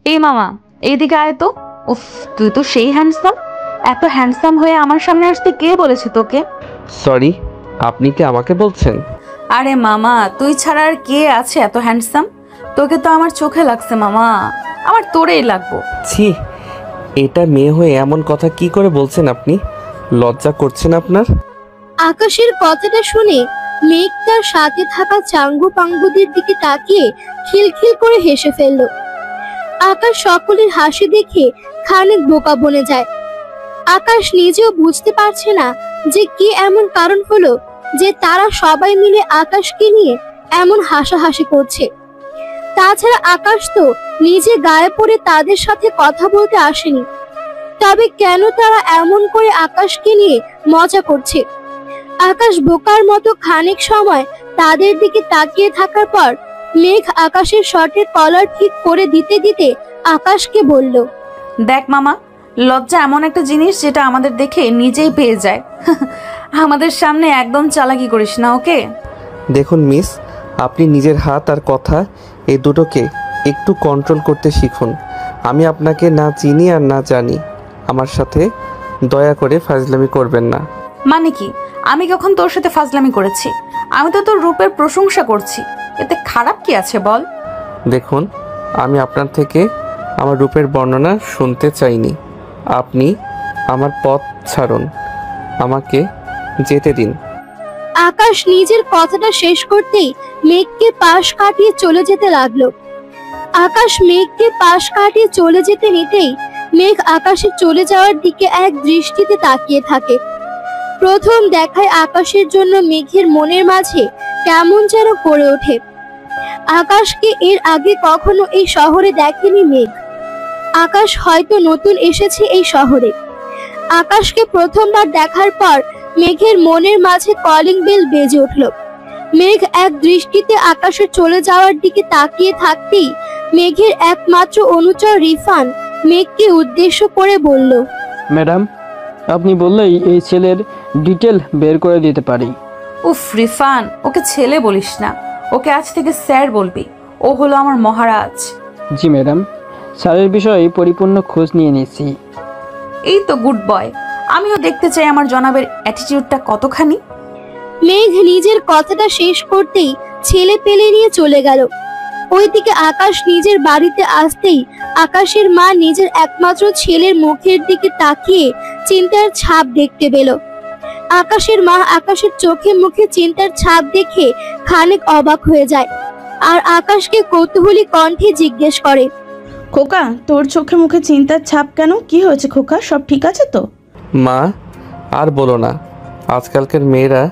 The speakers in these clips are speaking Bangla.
এই মামা, এইদিকে আয় তো। উফ, তুই তো সেই হ্যান্ডসাম। এত হ্যান্ডসাম হয়ে আমার সামনে আসতে কে বলেছে তোকে? সরি, আপনি কি আমাকে বলছেন? আরে মামা, তুই ছাড়া আর কে আছে এত হ্যান্ডসাম? তোকে তো আমার চোখে লাগছে মামা, আমার তোরেই লাগবো। ছি, এটা মেয়ে হয়ে এমন কথা কি করে বলছেন আপনি? লজ্জা করছেন আপনার? আকাশের কথাটা শুনে মেঘ তার সাথে থাকা চাঙ্গু পাঙ্গুদের দিকে তাকিয়ে খিলখিল করে হেসে ফেলল। আকাশ সকলের হাসি দেখে খানিক বোকা বনে যায়। আকাশ নিজেও বুঝতে পারছে না যে কি এমন কারণ হলো যে তারা সবাই মিলে আকাশকে নিয়ে এমন হাসাহাসি করছে। তাছাড়া আকাশ তো নিজে গায়ে পড়ে তাদের সাথে কথা বলতে আসেনি, তবে কেন তারা এমন করে আকাশকে নিয়ে মজা করছে? আকাশ বোকার মতো খানিক সময় তাদের দিকে তাকিয়ে থাকার পর মেঘ আকাশের শার্টের কলার ঠিক করে দিতে দিতে আকাশকে বলল, দেখ মামা, লজ্জা এমন একটা জিনিস যেটা আমাদের দেখে নিজেই পেয়ে যায়। আমাদের সামনে একদম চালাকি করিস না, ওকে? দেখুন মিস, আপনি নিজের হাত আর কথা এই দুটোকে একটু কন্ট্রোল করতে শিখুন। আমি আপনাকে না চিনি আর না জানি, আমার সাথে দয়া করে ফাজলামি করবেন না। মানে কি? আমি কখন তোর সাথে ফাজলামি করেছি? আমি তো তোর রূপের প্রশংসা করছি, এতে খারাপ কি আছে বল? দেখুন, আমি আপনার থেকে আমার রূপের বর্ণনা শুনতে চাইনি। আপনি আমার পথ ছাড়ুন, আমাকে যেতে দিন। আকাশ নিজের কথাটা শেষ করতেই মেঘকে পাশ কাটিয়ে চলে যেতে লাগলো। আকাশ মেঘকে পাশ কাটিয়ে চলে যেতে নিতেই মেঘ আকাশের চলে যাওয়ার দিকে এক দৃষ্টিতে তাকিয়ে থাকে। প্রথম দেখায় আকাশের জন্য মেঘের মনের মাঝে কেমন যেন করে ওঠে। আকাশকে এর আগে কখনো এই শহরে দেখেনি মেঘ। আকাশ হয়তো নতুন এসেছে এই শহরে। আকাশকে প্রথমবার দেখার পর মেঘের মনের মাঝে কলিং বেল বেজে উঠল। মেঘ এক দৃষ্টিতে আকাশের চলে যাওয়ার দিকে তাকিয়ে থাকতেই মেঘের একমাত্র অনুচর রিফান মেঘকে উদ্দেশ্য করে বলল, ম্যাডাম, আপনি বললেই এই ছেলের ডিটেল বের করে দিতে পারি। উফ রিফান, ওকে ছেলে বলিস না, ওকে আজ থেকে স্যার বলবি। ও হলো আমার মহারাজ। জি ম্যাডাম, স্যারের বিষয়ে পরিপূর্ণ খোঁজ নিয়ে নিয়েছি। এই তো গুড বয়। আমিও দেখতে চাই আমার জনাবের অ্যাটিটিউডটা কতখানি। মেঘ নিজের কথাটা শেষ করতেই ছেলে পেলে নিয়ে চলে গেল। ওইদিকে আকাশ নিজের বাড়িতে আসতেই আকাশের মা নিজের একমাত্র ছেলের মুখের দিকে তাকিয়ে চিন্তার ছাপ দেখতে পেল। আকাশের মা আকাশের চোখে মুখে চিন্তার ছাপ দেখে খানিক অবাক হয়ে যায় আর আকাশকে কৌতূহলী কণ্ঠে জিজ্ঞেস করে, খোকা, তোর চোখে মুখে চিন্তার ছাপ কেন? কি হয়েছে খোকা, সব ঠিক আছে তো? মা, আর বলো না, আজকালকার মেয়েরা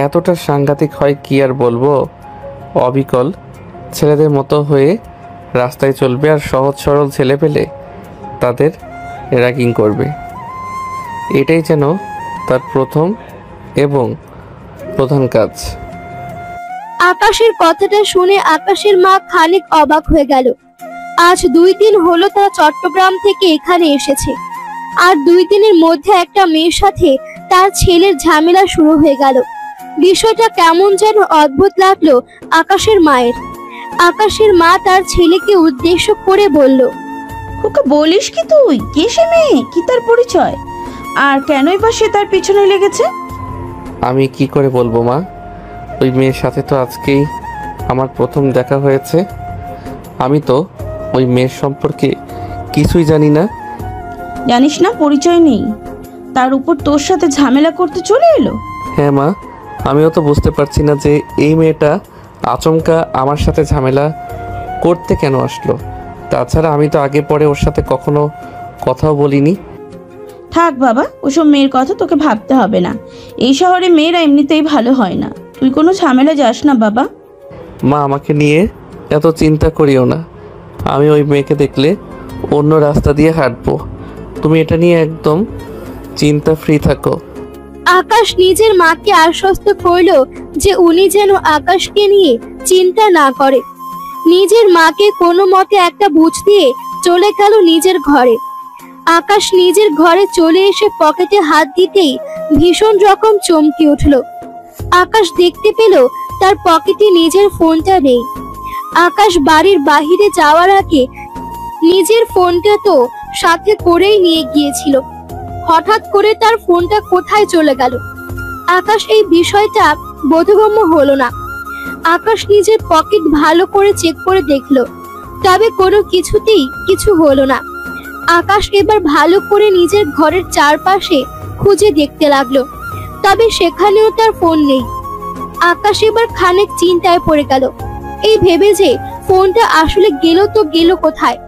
এতটা সাংঘাতিক হয় কি আর বলবো। অবিকল ছেলেদের মতো হয়ে রাস্তায় চলবে আর সহজ সরল ছেলে পেলে তাদের র্যাগিং করবে। এটাই যেন তার প্রথম এবং প্রধান কাজ। আকাশের কথাটা শুনে আকাশের মা খানিক অবাক হয়ে গেল। আজ 2 দিন হলো তারা চট্টগ্রাম থেকে এখানে এসেছে, আর 2 দিনের মধ্যে একটা মেয়ের সাথে তার ছেলের ঝামেলা শুরু হয়ে গেল। বিষয়টা কেমন যেন অদ্ভুত লাগলো আকাশের মায়ের। আকাশের মা তার ছেলেকে উদ্দেশ্য করে বলল, খোকা, বলিস কি তুই? কে সে মেয়ে? কি তার পরিচয়? আর কেনই বা সে তার পিছনে লেগেছে? আমি কি করে বলবো মা, ওই মেয়ের সাথে তো আজকেই আমার প্রথম দেখা হয়েছে। আমি তো ওই মেয়ের সম্পর্কে কিছুই জানি না। জানিস না, পরিচয় নেই, তার উপর তোর সাথে ঝামেলা করতে চলে এলো। হ্যাঁ মা, আমিও তো বুঝতে পারছি না যে এই মেয়েটা আচমকা আমার সাথে ঝামেলা করতে কেন আসলো। তাছাড়া আমি তো আগে পরে ওর সাথে কখনো কথাও বলিনি। থাক বাবা, ওসব মেয়ের কথা তোকে ভাবতে হবে না। এই শহরে মেয়েরা এমনিতেই ভালো হয় না, তুই কোনো ঝামেলা যাস না বাবা। মা, আমাকে নিয়ে এত চিন্তা করিও না। আমি ওই মেয়েকে দেখলে অন্য রাস্তা দিয়ে হাঁটবো। তুমি এটা নিয়ে একদম চিন্তা ফ্রি থাকো। আকাশ নিজের মাকে আশ্বস্ত করল যে উনি যেন আকাশকে নিয়ে চিন্তা না করে। নিজের মাকে কোনো মতে একটা বুঝ দিয়ে চলে গেল নিজের ঘরে। আকাশ নিজের ঘরে চলে এসে পকেটে হাত দিতেই ভীষণ রকম চমকে উঠল। আকাশ দেখতে পেল তার পকেটে নিজের ফোনটা নেই। আকাশ বাড়ির বাহিরে যাওয়ার আগে নিজের ফোনটা তো সাথে করেই নিয়ে গিয়েছিল, হঠাৎ করে তার ফোনটা কোথায় চলে গেল? আকাশ এই বিষয়টা বোধগম্য হলো না। আকাশ নিজের পকেট ভালো করে চেক করে দেখলো, তবে কোনো কিছুতেই কিছু হলো না। আকাশ এবার ভালো করে নিজের ঘরের চারপাশে খুঁজে দেখতে লাগলো, তবে সেখানেও তার ফোন নেই। আকাশ এবার খানিক চিন্তায় পড়ে গেল, এই ভেবে যে ফোনটা আসলে গেল তো গেল কোথায়।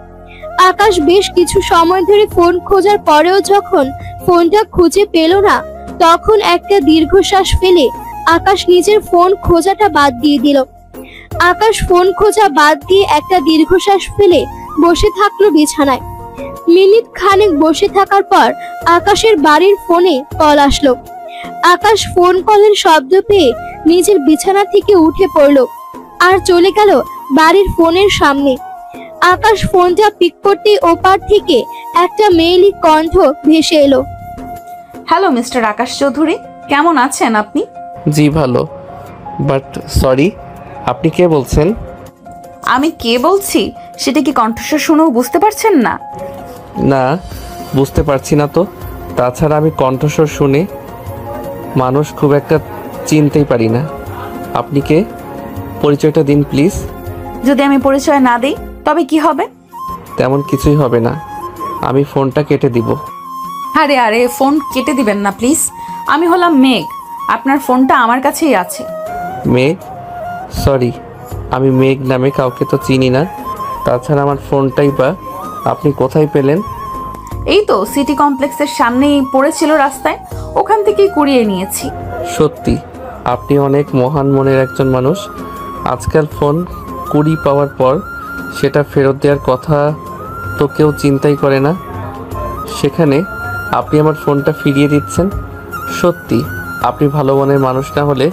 আকাশ বেশ কিছু সময় ধরে ফোন খোঁজার পরেও যখন ফোনটা খুঁজে পেল না, তখন একটা দীর্ঘশ্বাস ফেলে আকাশ নিজের ফোন খোঁজাটা বাদ দিয়ে দিল। আকাশ ফোন খোঁজা বাদ দিয়ে একটা দীর্ঘশ্বাস ফেলে বসে থাকলো বিছানায়। মিনিট খানেক বসে থাকার পর আকাশের বাড়ির ফোনে কল আসলো। আকাশ ফোন কলের শব্দ পেয়ে নিজের বিছানা থেকে উঠে পড়লো আর চলে গেল বাড়ির ফোনের সামনে। আকাশ ফোনটা পিক করতে ওপার থেকে একটা মেয়েলি কণ্ঠ ভেসে এলো। হ্যালো মিস্টার আকাশ চৌধুরী, কেমন আছেন আপনি? জি ভালো, বাট সরি, আপনি কে বলছেন? আমি কে বলছি সেটা কি কণ্ঠস্বর শুনেও বুঝতে পারছেন না? না, বুঝতে পারছি না তো। তাছাড়া আমি কণ্ঠস্বর শুনে মানুষ খুব একটা চিনতেই পারি না। আপনি কে? পরিচয়টা দিন প্লিজ। যদি আমি পরিচয় না দিই তবে কি হবে? তেমন কিছুই হবে না, আমি ফোনটা কেটে দিব। আরে আরে, ফোন কেটে দিবেন না প্লিজ। আমি হলাম মেঘ, আপনার ফোনটা আমার কাছেই আছে। মেঘ? সরি, আমি মেঘ নামে কাউকে তো চিনি না। তাছাড়া আমার ফোনটাই বা আপনি কোথায় পেলেন? এই তো সিটি কমপ্লেক্সের সামনেই পড়েছিল রাস্তায়, ওখান থেকেই কুড়িয়ে নিয়েছি। সত্যি আপনি অনেক মহান মনের একজন মানুষ। আজকাল ফোন কুড়ি পাওয়ার পর সেটা ফেরত দেওয়ার কথা তো কেউ চিন্তাই করে না, সেখানে আপনি আমার ফোনটা ফিরিয়ে দিচ্ছেন। সত্যি আপনি ভালো মনের মানুষ না হলে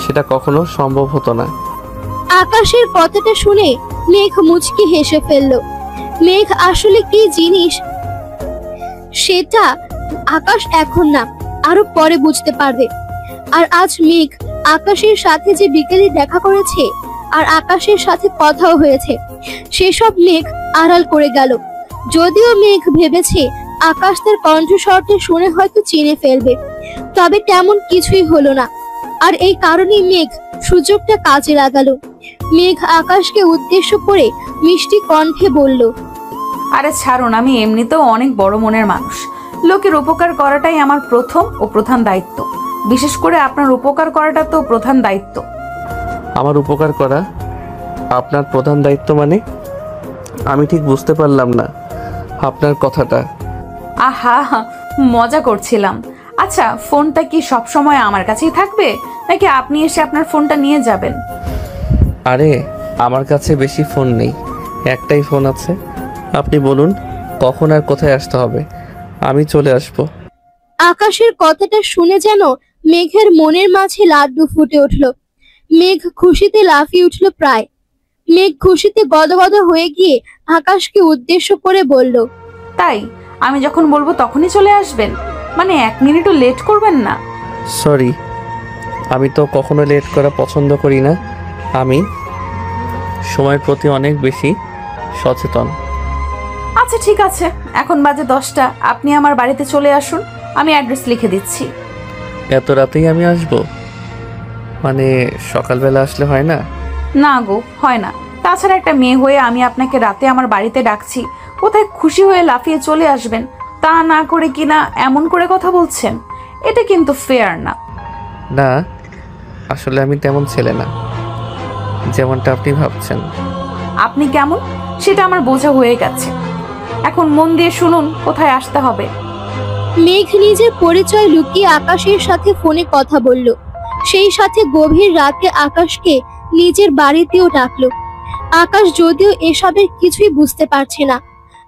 সেটা কখনো সম্ভব হতো না। আকাশের কথাটা শুনে মেঘ মুচকি হেসে ফেলল। মেঘ আসলে কি জিনিস সেটা আকাশ এখন না, আরো পরে বুঝতে পারবে। আর আজ মেঘ আকাশের সাথে যে বিকেলে দেখা করেছে আর আকাশের সাথে কথাও হয়েছে, সেসব মেঘ আড়াল করে গেল। যদিও মেঘ ভেবেছে আকাশ তার কণ্ঠস্বরটা শুনে হয়তো চিনে ফেলবে, তবে তেমন কিছুই হলো না। আর এই কারণেই মেঘ সুযোগটা কাজে লাগালো। মেঘ আকাশকে উদ্দেশ্য করে মিষ্টি কণ্ঠে বলল, আরে ছাড়ুন, আমি এমনিতেও অনেক বড় মনের মানুষ। লোকের উপকার করাটাই আমার প্রথম ও প্রধান দায়িত্ব। বিশেষ করে আপনার উপকার করাটা তো প্রধান দায়িত্ব। আমার উপকার করা আপনার প্রধান দায়িত্ব মানে? আমি ঠিক বুঝতে পারলাম না আপনার কথাটা। আহা, মজা করছিলাম। আচ্ছা, ফোনটা কি সব সময় আমার কাছেই থাকবে নাকি আপনি এসে আপনার ফোনটা নিয়ে যাবেন? আরে আমার কাছে বেশি ফোন নেই, একটাই ফোন আছে। আপনি বলুন কখন আর কোথায় আসতে হবে, আমি চলে আসবো। আকাশের কথাটা শুনে যেন মেঘের মনের মাঝে লাড্ডু ফুটে উঠল। মেঘ খুশিতে লাফিয়ে উঠল প্রায়। মেঘ খুশিতে গদগদ হয়ে গিয়ে আকাশকে উদ্দেশ্য করে বলল, তাই আমি যখন বলবো তখনই চলে আসবেন? মানে 1 মিনিটও লেট করবেন না? সরি, আমি তো কখনো লেট করা পছন্দ করি না। আমি সময়ের প্রতি অনেক বেশি সচেতন। আচ্ছা ঠিক আছে, এখন বাজে 10টা, আপনি আমার বাড়িতে চলে আসুন, আমি অ্যাড্রেস লিখে দিচ্ছি। এত রাতেই আমি আসবো? মানে সকালবেলা আসলে হয় না? না গো, হয় না। তাছাড়া একটা মেয়ে হয়ে আমি আপনাকে রাতে আমার বাড়িতে ডাকছি, কোথায় খুশি হয়ে লাফিয়ে চলে আসবেন তা না করে কিনা এমন করে কথা বলছেন, এটা কিন্তু ফেয়ার না। না, আসলে আমি তেমন ছেলে না যেমনটা আপনি ভাবছেন। আপনি কেমন সেটা আমার বোঝা হয়ে গেছে। এখন মন দিয়ে শুনুন কোথায় আসতে হবে। মেঘ নিজের পরিচয় লুকিয়ে আকাশের সাথে ফোনে কথা বলল। সেই সাথে গভীর রাতে আকাশকে নিজের বাড়িতেও ডাকলো। আকাশ যদিও এসবের কিছুই বুঝতে পারছে না,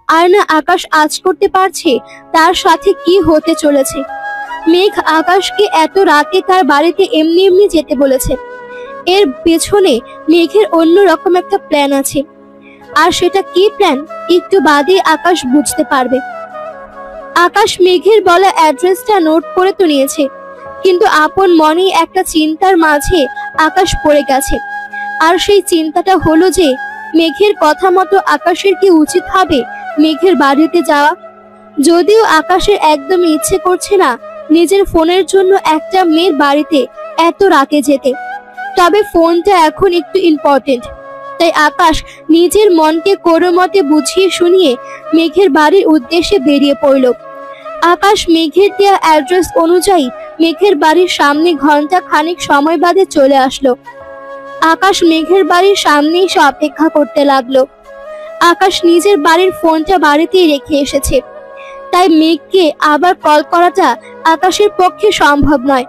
আর না আকাশ আজ করতে পারছে তার সাথে কি হতে চলেছে। মেঘ আকাশকে এত রাতে তার বাড়িতে এমনি এমনি যেতে বলেছে। এর পেছনে মেঘের অন্য রকম একটা প্ল্যান আছে, আর সেটা কি প্ল্যান একটু বাদে আকাশ বুঝতে পারবে। আকাশ মেঘের বলা অ্যাড্রেসটা নোট করে তো নিয়েছে, কিন্তু আপন মনে একটা চিন্তার মাঝে আকাশ পড়ে গেছে। আর সেই চিন্তাটা হলো যে মেঘের কথা মতো আকাশের কি উচিত হবে মেঘের বাড়িতে যাওয়া? যদিও আকাশের একদমই ইচ্ছে করছে না নিজের ফোনের জন্য একটা মেয়ের বাড়িতে এত রাতে যেতে, তবে ফোনটা এখন একটু ইম্পর্টেন্ট। তাই আকাশ নিজের মনকে কোনো মতে বুঝিয়ে শুনিয়ে মেঘের বাড়ির উদ্দেশ্যে বেরিয়ে পড়ল। আকাশ মেঘের দেওয়া অ্যাড্রেস অনুযায়ী মেঘের বাড়ির সামনে ঘন্টা খানিক সময় বাদে চলে আসলো। আকাশ মেঘের বাড়ির সামনে এসে অপেক্ষা করতে লাগলো। আকাশ নিজের বাড়ির ফোনটা বাড়িতেই রেখে এসেছে, তাই মেঘকে আবার কল করাটা আকাশের পক্ষে সম্ভব নয়।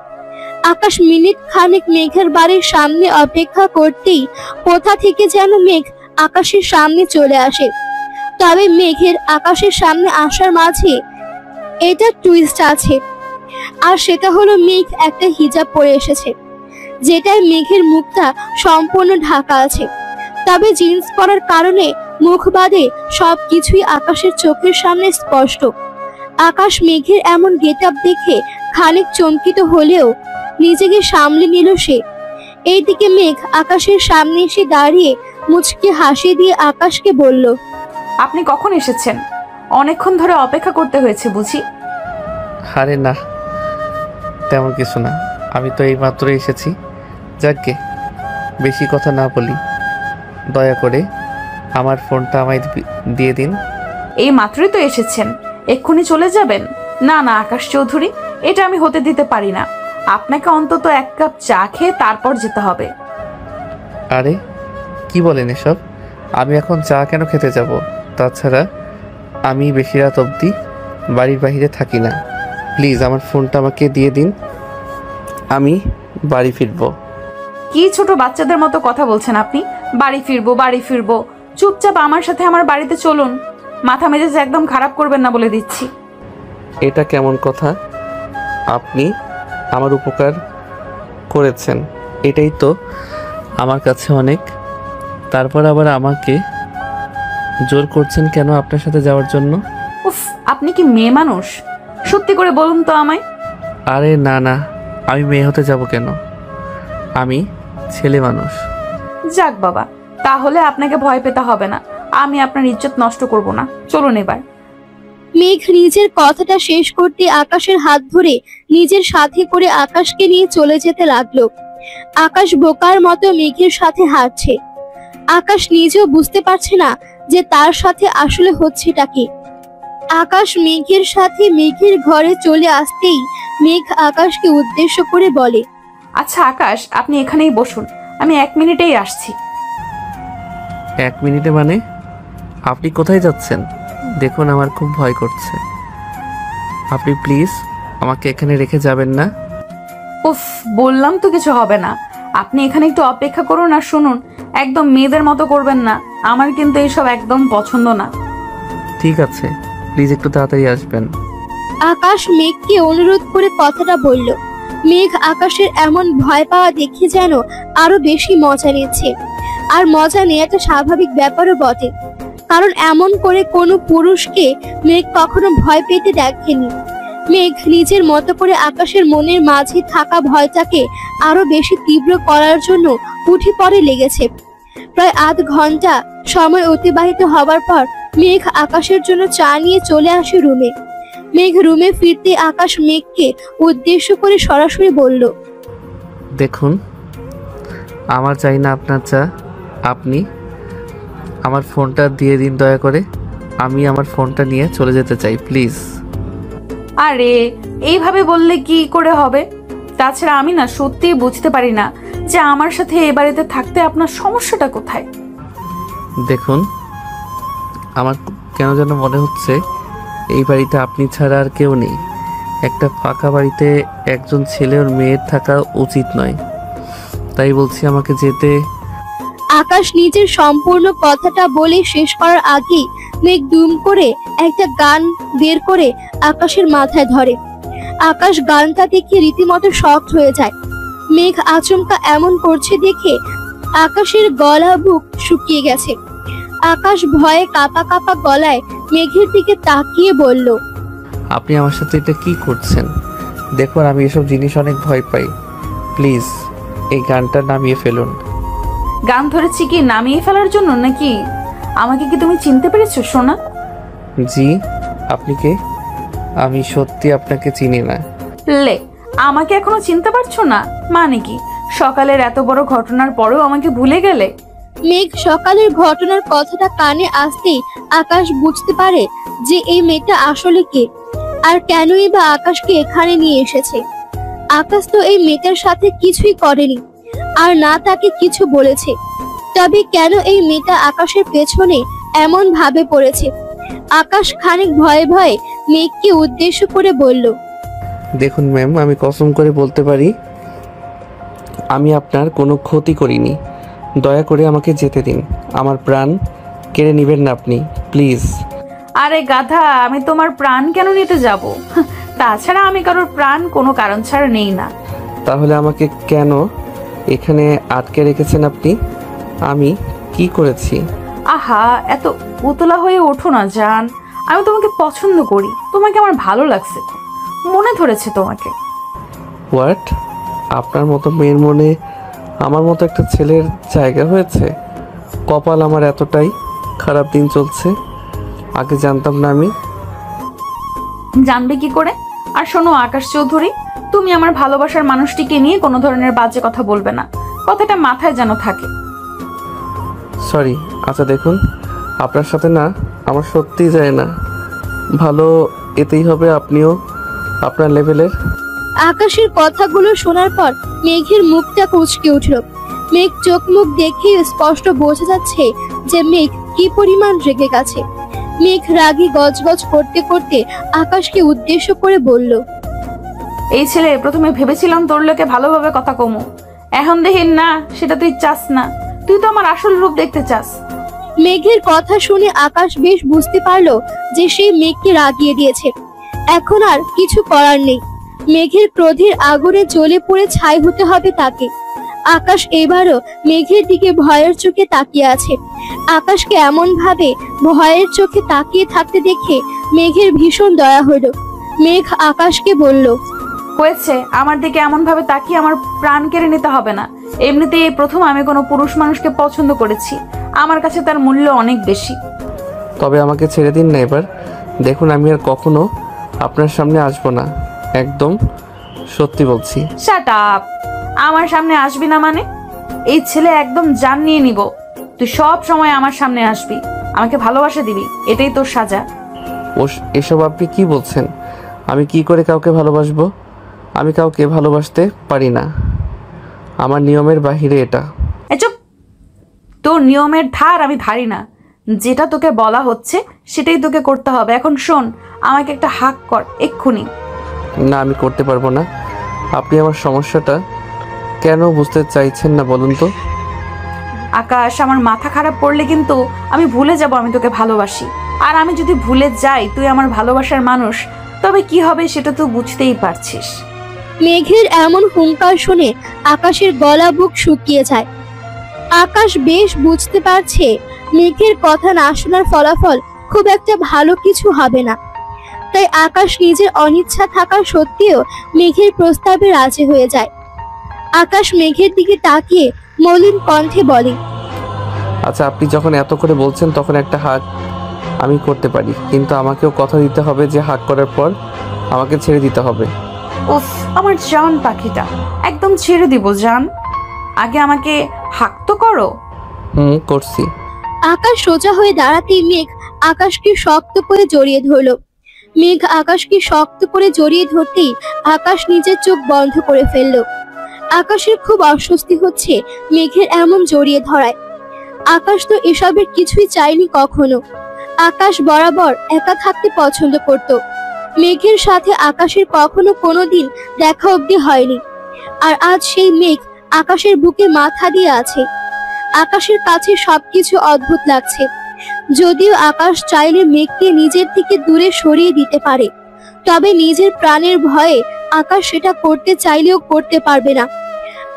আকাশ মিনিট খানেক মেঘের বাড়ির সামনে অপেক্ষা করতেই কোথা থেকে যেন মেঘ আকাশের সামনে চলে আসে। তবে মেঘের আকাশের সামনে আসার মাঝে এটা টুইস্ট আছে, আর সেটা হলো মেঘ একটা হিজাব পরে এসেছে, যেটায় মেঘের মুখটা সম্পূর্ণ ঢাকা আছে। তবে জিন্স পরার কারণে মুখ বাদে সবকিছুই আকাশের চোখের সামনে স্পষ্ট। আকাশ মেঘের এমন গেটআপ দেখে খানিক চমকিত হলেও নিজেকে সামলে নিল সে। এইদিকে মেঘ আকাশের সামনে এসে দাঁড়িয়ে মুচকি হাসি দিয়ে আকাশকে বলল, আপনি কখন এসেছেন? অনেকক্ষণ ধরে অপেক্ষা করতে হয়েছে বুঝি? আরে না, তেমন কিছু না, আমি তো এই মাত্র এসেছি। যাকগে, বেশি কথা না বলি, দয়া করে আমার ফোনটা আমায় দিয়ে দিন। এই মাত্রই তো এসেছেন, এক্ষুনি চলে যাবেন? না না আকাশ চৌধুরী, এটা আমি হতে দিতে পারি না। আপনাকে অন্তত এক কাপ চা খেয়ে তারপর যেতে হবে। আরে কি বলেন এসব? আমি এখন চা কেন খেতে যাব? তাছাড়া আমি বেশি রাত অবধি বাড়ির বাইরে থাকি না। প্লিজ আমার ফোনটা আমাকে দিয়ে দিন, আমি বাড়ি ফিরবো। কি ছোট বাচ্চাদের মতো কথা বলছেন আপনি? বাড়ি ফিরবো বাড়ি ফিরবো? চুপচাপ আমার সাথে আমার বাড়িতে চলুন। মাথা মেজাজ একদম খারাপ করবেন না বলে দিচ্ছি। এটা কেমন কথা? আপনি আমার উপকার করেছেন, এটাই তো আমার কাছে অনেক। তারপর আবার আমাকে জোর করছেন কেন আপনার সাথে যাওয়ার জন্য? উফ, আপনি কি মেয়ে মানুষ? সত্যি করে বলুন তো আমায়। আরে না না, আমি মেয়ে হতে যাব কেন? আমি ছেলে মানুষ। যাক বাবা, তাহলে আপনাকে ভয় পেতে হবে না। আমি আপনার ইজ্জত নষ্ট করব না। চলুন এবার। মেঘ নিজের কথাটা শেষ করতে আকাশের হাত ধরে নিজের সাথে করে আকাশকে নিয়ে চলে যেতে লাগলো। আকাশ বোকার মতো মেঘের সাথে হাঁটছে। আকাশ নিজেও বুঝতে পারছে না যে তার সাথে আসলে হচ্ছেটা কি। আকাশ মেঘের সাথে মেঘের ঘরে চলে আসতেই মেঘ আকাশকে উদ্দেশ্য করে বলে, আচ্ছা আকাশ, আপনি এখানেই বসুন, আমি 1 মিনিটেই আসছি। 1 মিনিটে মানে? আপনি কোথায় যাচ্ছেন? দেখুন আমার খুব ভয় করছে, আপনি প্লিজ আমাকে এখানে রেখে যাবেন না। উফ, বললাম তো কিছু হবে না। আপনি এখানে একটু অপেক্ষা করুন। আর শুনুন, একদম মেয়েদের মতো করবেন না, আমার কিন্তু এইসব একদম পছন্দ না। ঠিক আছে, প্লিজ একটু তাড়াতাড়ি আসবেন। আকাশ মেঘকে অনুরোধ করে কথাটা বলল। মেঘ আকাশের এমন ভয় পাওয়া দেখে যেন আরো বেশি মজা নিচ্ছে। আর মজা নেওয়াটা স্বাভাবিক ব্যাপারও বটে, কারণ এমন করে কোনো পুরুষকে মেঘ কখনো ভয় পেতে দেখেনি। মেঘ নিজের মতো করে আকাশের মনের মাঝে থাকা ভয়টাকে আরো বেশি তীব্র করার জন্য উঠে পড়ে লেগেছে। প্রায় আধ ঘন্টা সময় অতিবাহিত হবার পর মেঘ আকাশের জন্য চা নিয়ে চলে আসে রুমে। মেঘ রুমে ফিরতে আকাশ মেঘকে উদ্দেশ্য করে সরাসরি বলল, দেখুন, আমার চাই না আপনার চা, আপনি আমার ফোনটা দিয়ে দিন দয়া করে। আমি আমার ফোনটা নিয়ে চলে যেতে চাই, প্লিজ। আরে এইভাবে বললে কি করে হবে? তাছাড়া আমি না সত্যিই বুঝতে পারি না যে আমার সাথে এ বাড়িতে থাকতে আপনার সমস্যাটা কোথায়। দেখুন, আমার কেন যেন মনে হচ্ছে এই বাড়িতে আপনি ছাড়া আর কেউ নেই। একটা ফাঁকা বাড়িতে একজন ছেলে ওর মেয়ের থাকা উচিত নয়, তাই বলছি আমাকে যেতে। আকাশ নিজের সম্পূর্ণ কথাটা বলে শেষ করার আগেই মেঘ দুম করে একটা গান বের করে আকাশের মাথায় ধরে। আকাশ গানটা দেখে রীতিমতো শকড হয়ে যায়। মেঘ আচমকা এমন করছে দেখে আকাশের গলা বুক শুকিয়ে গেছে। আকাশ ভয়ে কাঁপা কাঁপা গলায় মেঘের দিকে তাকিয়ে বলল, আপনি আমার সাথে এটা কি করছেন? দেখুন, আমি এসব জিনিস অনেক ভয় পাই, প্লিজ এই গানটা নামিয়ে ফেলুন। গান ধরেছি কি নামিয়ে ফেলার জন্য নাকি? আমাকে কি তুমি চিনতে পেরেছো সোনা? জি। আপনি কে? আমি সত্যি আপনাকে চিনি না। লে, আমাকে এখনো চিনতে পারছো না? মানে কি সকালের এত বড় ঘটনার পরেও আমাকে ভুলে গেলে? মেঘ সকালের ঘটনার কথাটা কানে আসতেই আকাশ বুঝতে পারে যে এই মেয়েটা আসলে কে, আর কেনই বা আকাশকে এখানে নিয়ে এসেছে। আকাশ তো এই মেয়েটার সাথে কিছুই করেনি, আর না তাকে কিছু বলেছে। তবে কেন এই মেয়েটা আকাশের পেছনে এমন ভাবে পড়েছে? আকাশ খানিক ভয়ে ভয়ে মেঘকে উদ্দেশ্য করে বলল, দেখুন ম্যাম, আমি কসম করে বলতে পারি আমি আপনার কোনো ক্ষতি করিনি। দয়া করে আমাকে যেতে দিন। আমার প্রাণ কেড়ে নেবেন না আপনি, প্লিজ। আরে গাধা, আমি তোমার প্রাণ কেন নিতে যাব? তাছাড়া আমি কারোর প্রাণ কোনো কারণ ছাড়া নেই না। তাহলে আমাকে কেন এখানে আটকে রেখেছেন আপনি? আমি কি করেছি? আহা, এত উতলা হয়ে ওঠো না জান। আমি তোমাকে পছন্দ করি, তোমাকে আমার ভালো লাগছে, মনে ধরেছে তোমাকে। হোয়াট? আপনার মতো মেয়ের মনে আমার মতো একটা ছেলের জায়গা হয়েছে? কপাল আমার এতটাই খারাপ, দিন চলছে। আগে জানতাম না আমি। জানবে কি করে? আর শোনো আকাশ চৌধুরী, তুমি আমার ভালোবাসার মানুষটিকে নিয়ে কোনো ধরনের বাজে কথা বলবে না, কথাটা মাথায় যেন থাকে। সরি। আচ্ছা দেখুন, আপনার সাথে না আমার সত্যিই যায় না। ভালো এতেই হবে আপনিও আপনার লেভেলের। আকাশের কথাগুলো শোনার পর মেঘের মুখটা কুঁচকে উঠল। মেঘ চোখ মুখ দেখে স্পষ্ট বোঝা যাচ্ছে যে মেঘ কি পরিমাণ রেগে গেছে। মেঘ রাগী গজগজ করতে করতে আকাশকে উদ্দেশ্য করে বলল, এই ছেলে, প্রথমে ভেবেছিলাম তোর লোকে ভালোভাবে কথা কমু, এখন দেখি না সেটা তুই চাস না। তুই তো আমার আসল রূপ দেখতে চাস। মেঘের কথা শুনে আকাশ বেশ বুঝতে পারলো যে সে মেঘকে রাগিয়ে দিয়েছে। এখন আর কিছু করার নেই। মেঘের ক্রোধের আগুনে জ্বলে পুড়ে ছাই হতে হবে তাকে। আকাশ এবারও মেঘের দিকে ভয়ের চোখে তাকিয়ে আছে। আকাশকে এমন ভাবে ভয়ের চোখে তাকিয়ে থাকতে দেখে মেঘের ভীষণ দয়া হলো। মেঘ আকাশকে বলল, হয়েছে, আমার দিকে এমন ভাবে তাকিয়ে আমার প্রাণ কেড়ে নিতে হবে না। এমনিতেই এই প্রথম আমি কোনো পুরুষ মানুষকে পছন্দ করেছি, আমার কাছে তার মূল্য অনেক বেশি। তবে আমাকে ছেড়ে দিন না এবার। দেখুন, আমি আর কখনো আপনার সামনে আসবো না, একদম সত্যি বলছি। Shut up! আমার সামনে আসবি না মানে? এই ছেলে একদম জান নিয়ে নিব। তুই সব সময় আমার সামনে আসবি, আমাকে ভালোবাসা দিবি, এটাই তোর সাজা। এসব আপনি কি বলছেন? আমি কি করে কাউকে ভালোবাসবো? আমি কাউকে ভালোবাসতে পারি না, আমার নিয়মের বাহিরে এটা। চুপ! তোর নিয়মের ধার আমি ধারি না। যেটা তোকে বলা হচ্ছে সেটাই তোকে করতে হবে। এখন শোন, আমাকে একটা হাক কর এক্ষুনি। না, আমি করতে পারবো না। আপনি আমার সমস্যাটা কেন বুঝতে চাইছেন না বলুন তো? আকাশ, আমার মাথা খারাপ করলে কিন্তু আমি ভুলে যাব আমি তোকে ভালোবাসি। আর আমি যদি ভুলে যাই তুই আমার ভালোবাসার মানুষ, তবে কি হবে সেটা তো বুঝতেই পারছিস। মেঘের এমন হুঙ্কার শুনে আকাশের গলা বুক শুকিয়ে যায়। আকাশ বেশ বুঝতে পারছে মেঘের কথা না শোনার ফলাফল খুব একটা ভালো কিছু হবে না। তাই আকাশ নিজের অনিচ্ছা থাকা সত্ত্বেও মেঘের প্রস্তাবে রাজি হয়ে যায়। আকাশ মেঘের দিকে তাকিয়ে মলিন কণ্ঠে বলে, আচ্ছা, আপনি যখন এত করে বলছেন তখন একটা হাক আমি করতে পারি, কিন্তু আমাকেও কথা দিতে হবে যে হাক করার পর আমাকে ছেড়ে দিতে হবে। উফ, আমার জান পাখিটা, একদম ছেড়ে দিব জান। আগে আমাকে হাক তো করো। করছি। আকাশ সোজা হয়ে দাঁড়াতেই মেঘ আকাশকে শক্ত করে জড়িয়ে ধরলো। মেঘ আকাশকে শক্ত করে জড়িয়ে ধরতেই আকাশ নিজের চোখ বন্ধ করে ফেললো। আকাশের খুব অস্বস্তি হচ্ছে মেঘের এমন জড়িয়ে ধরায়। আকাশ তো এসবের কিছুই চায়নি কখনো। আকাশ বরাবর একা থাকতে পছন্দ করত। মেঘের সাথে আকাশের কখনো কোনোদিন দেখা অবধি হয়নি, আর আজ সেই মেঘ আকাশের বুকে মাথা দিয়ে আছে। আকাশের কাছে সবকিছু অদ্ভুত লাগছে। যদিও আকাশ চাইলে মেঘকে নিজের থেকে দূরে সরিয়ে দিতে পারে, তবে নিজের প্রাণের ভয়ে আকাশ সেটা করতে চাইলেও করতে পারবে না।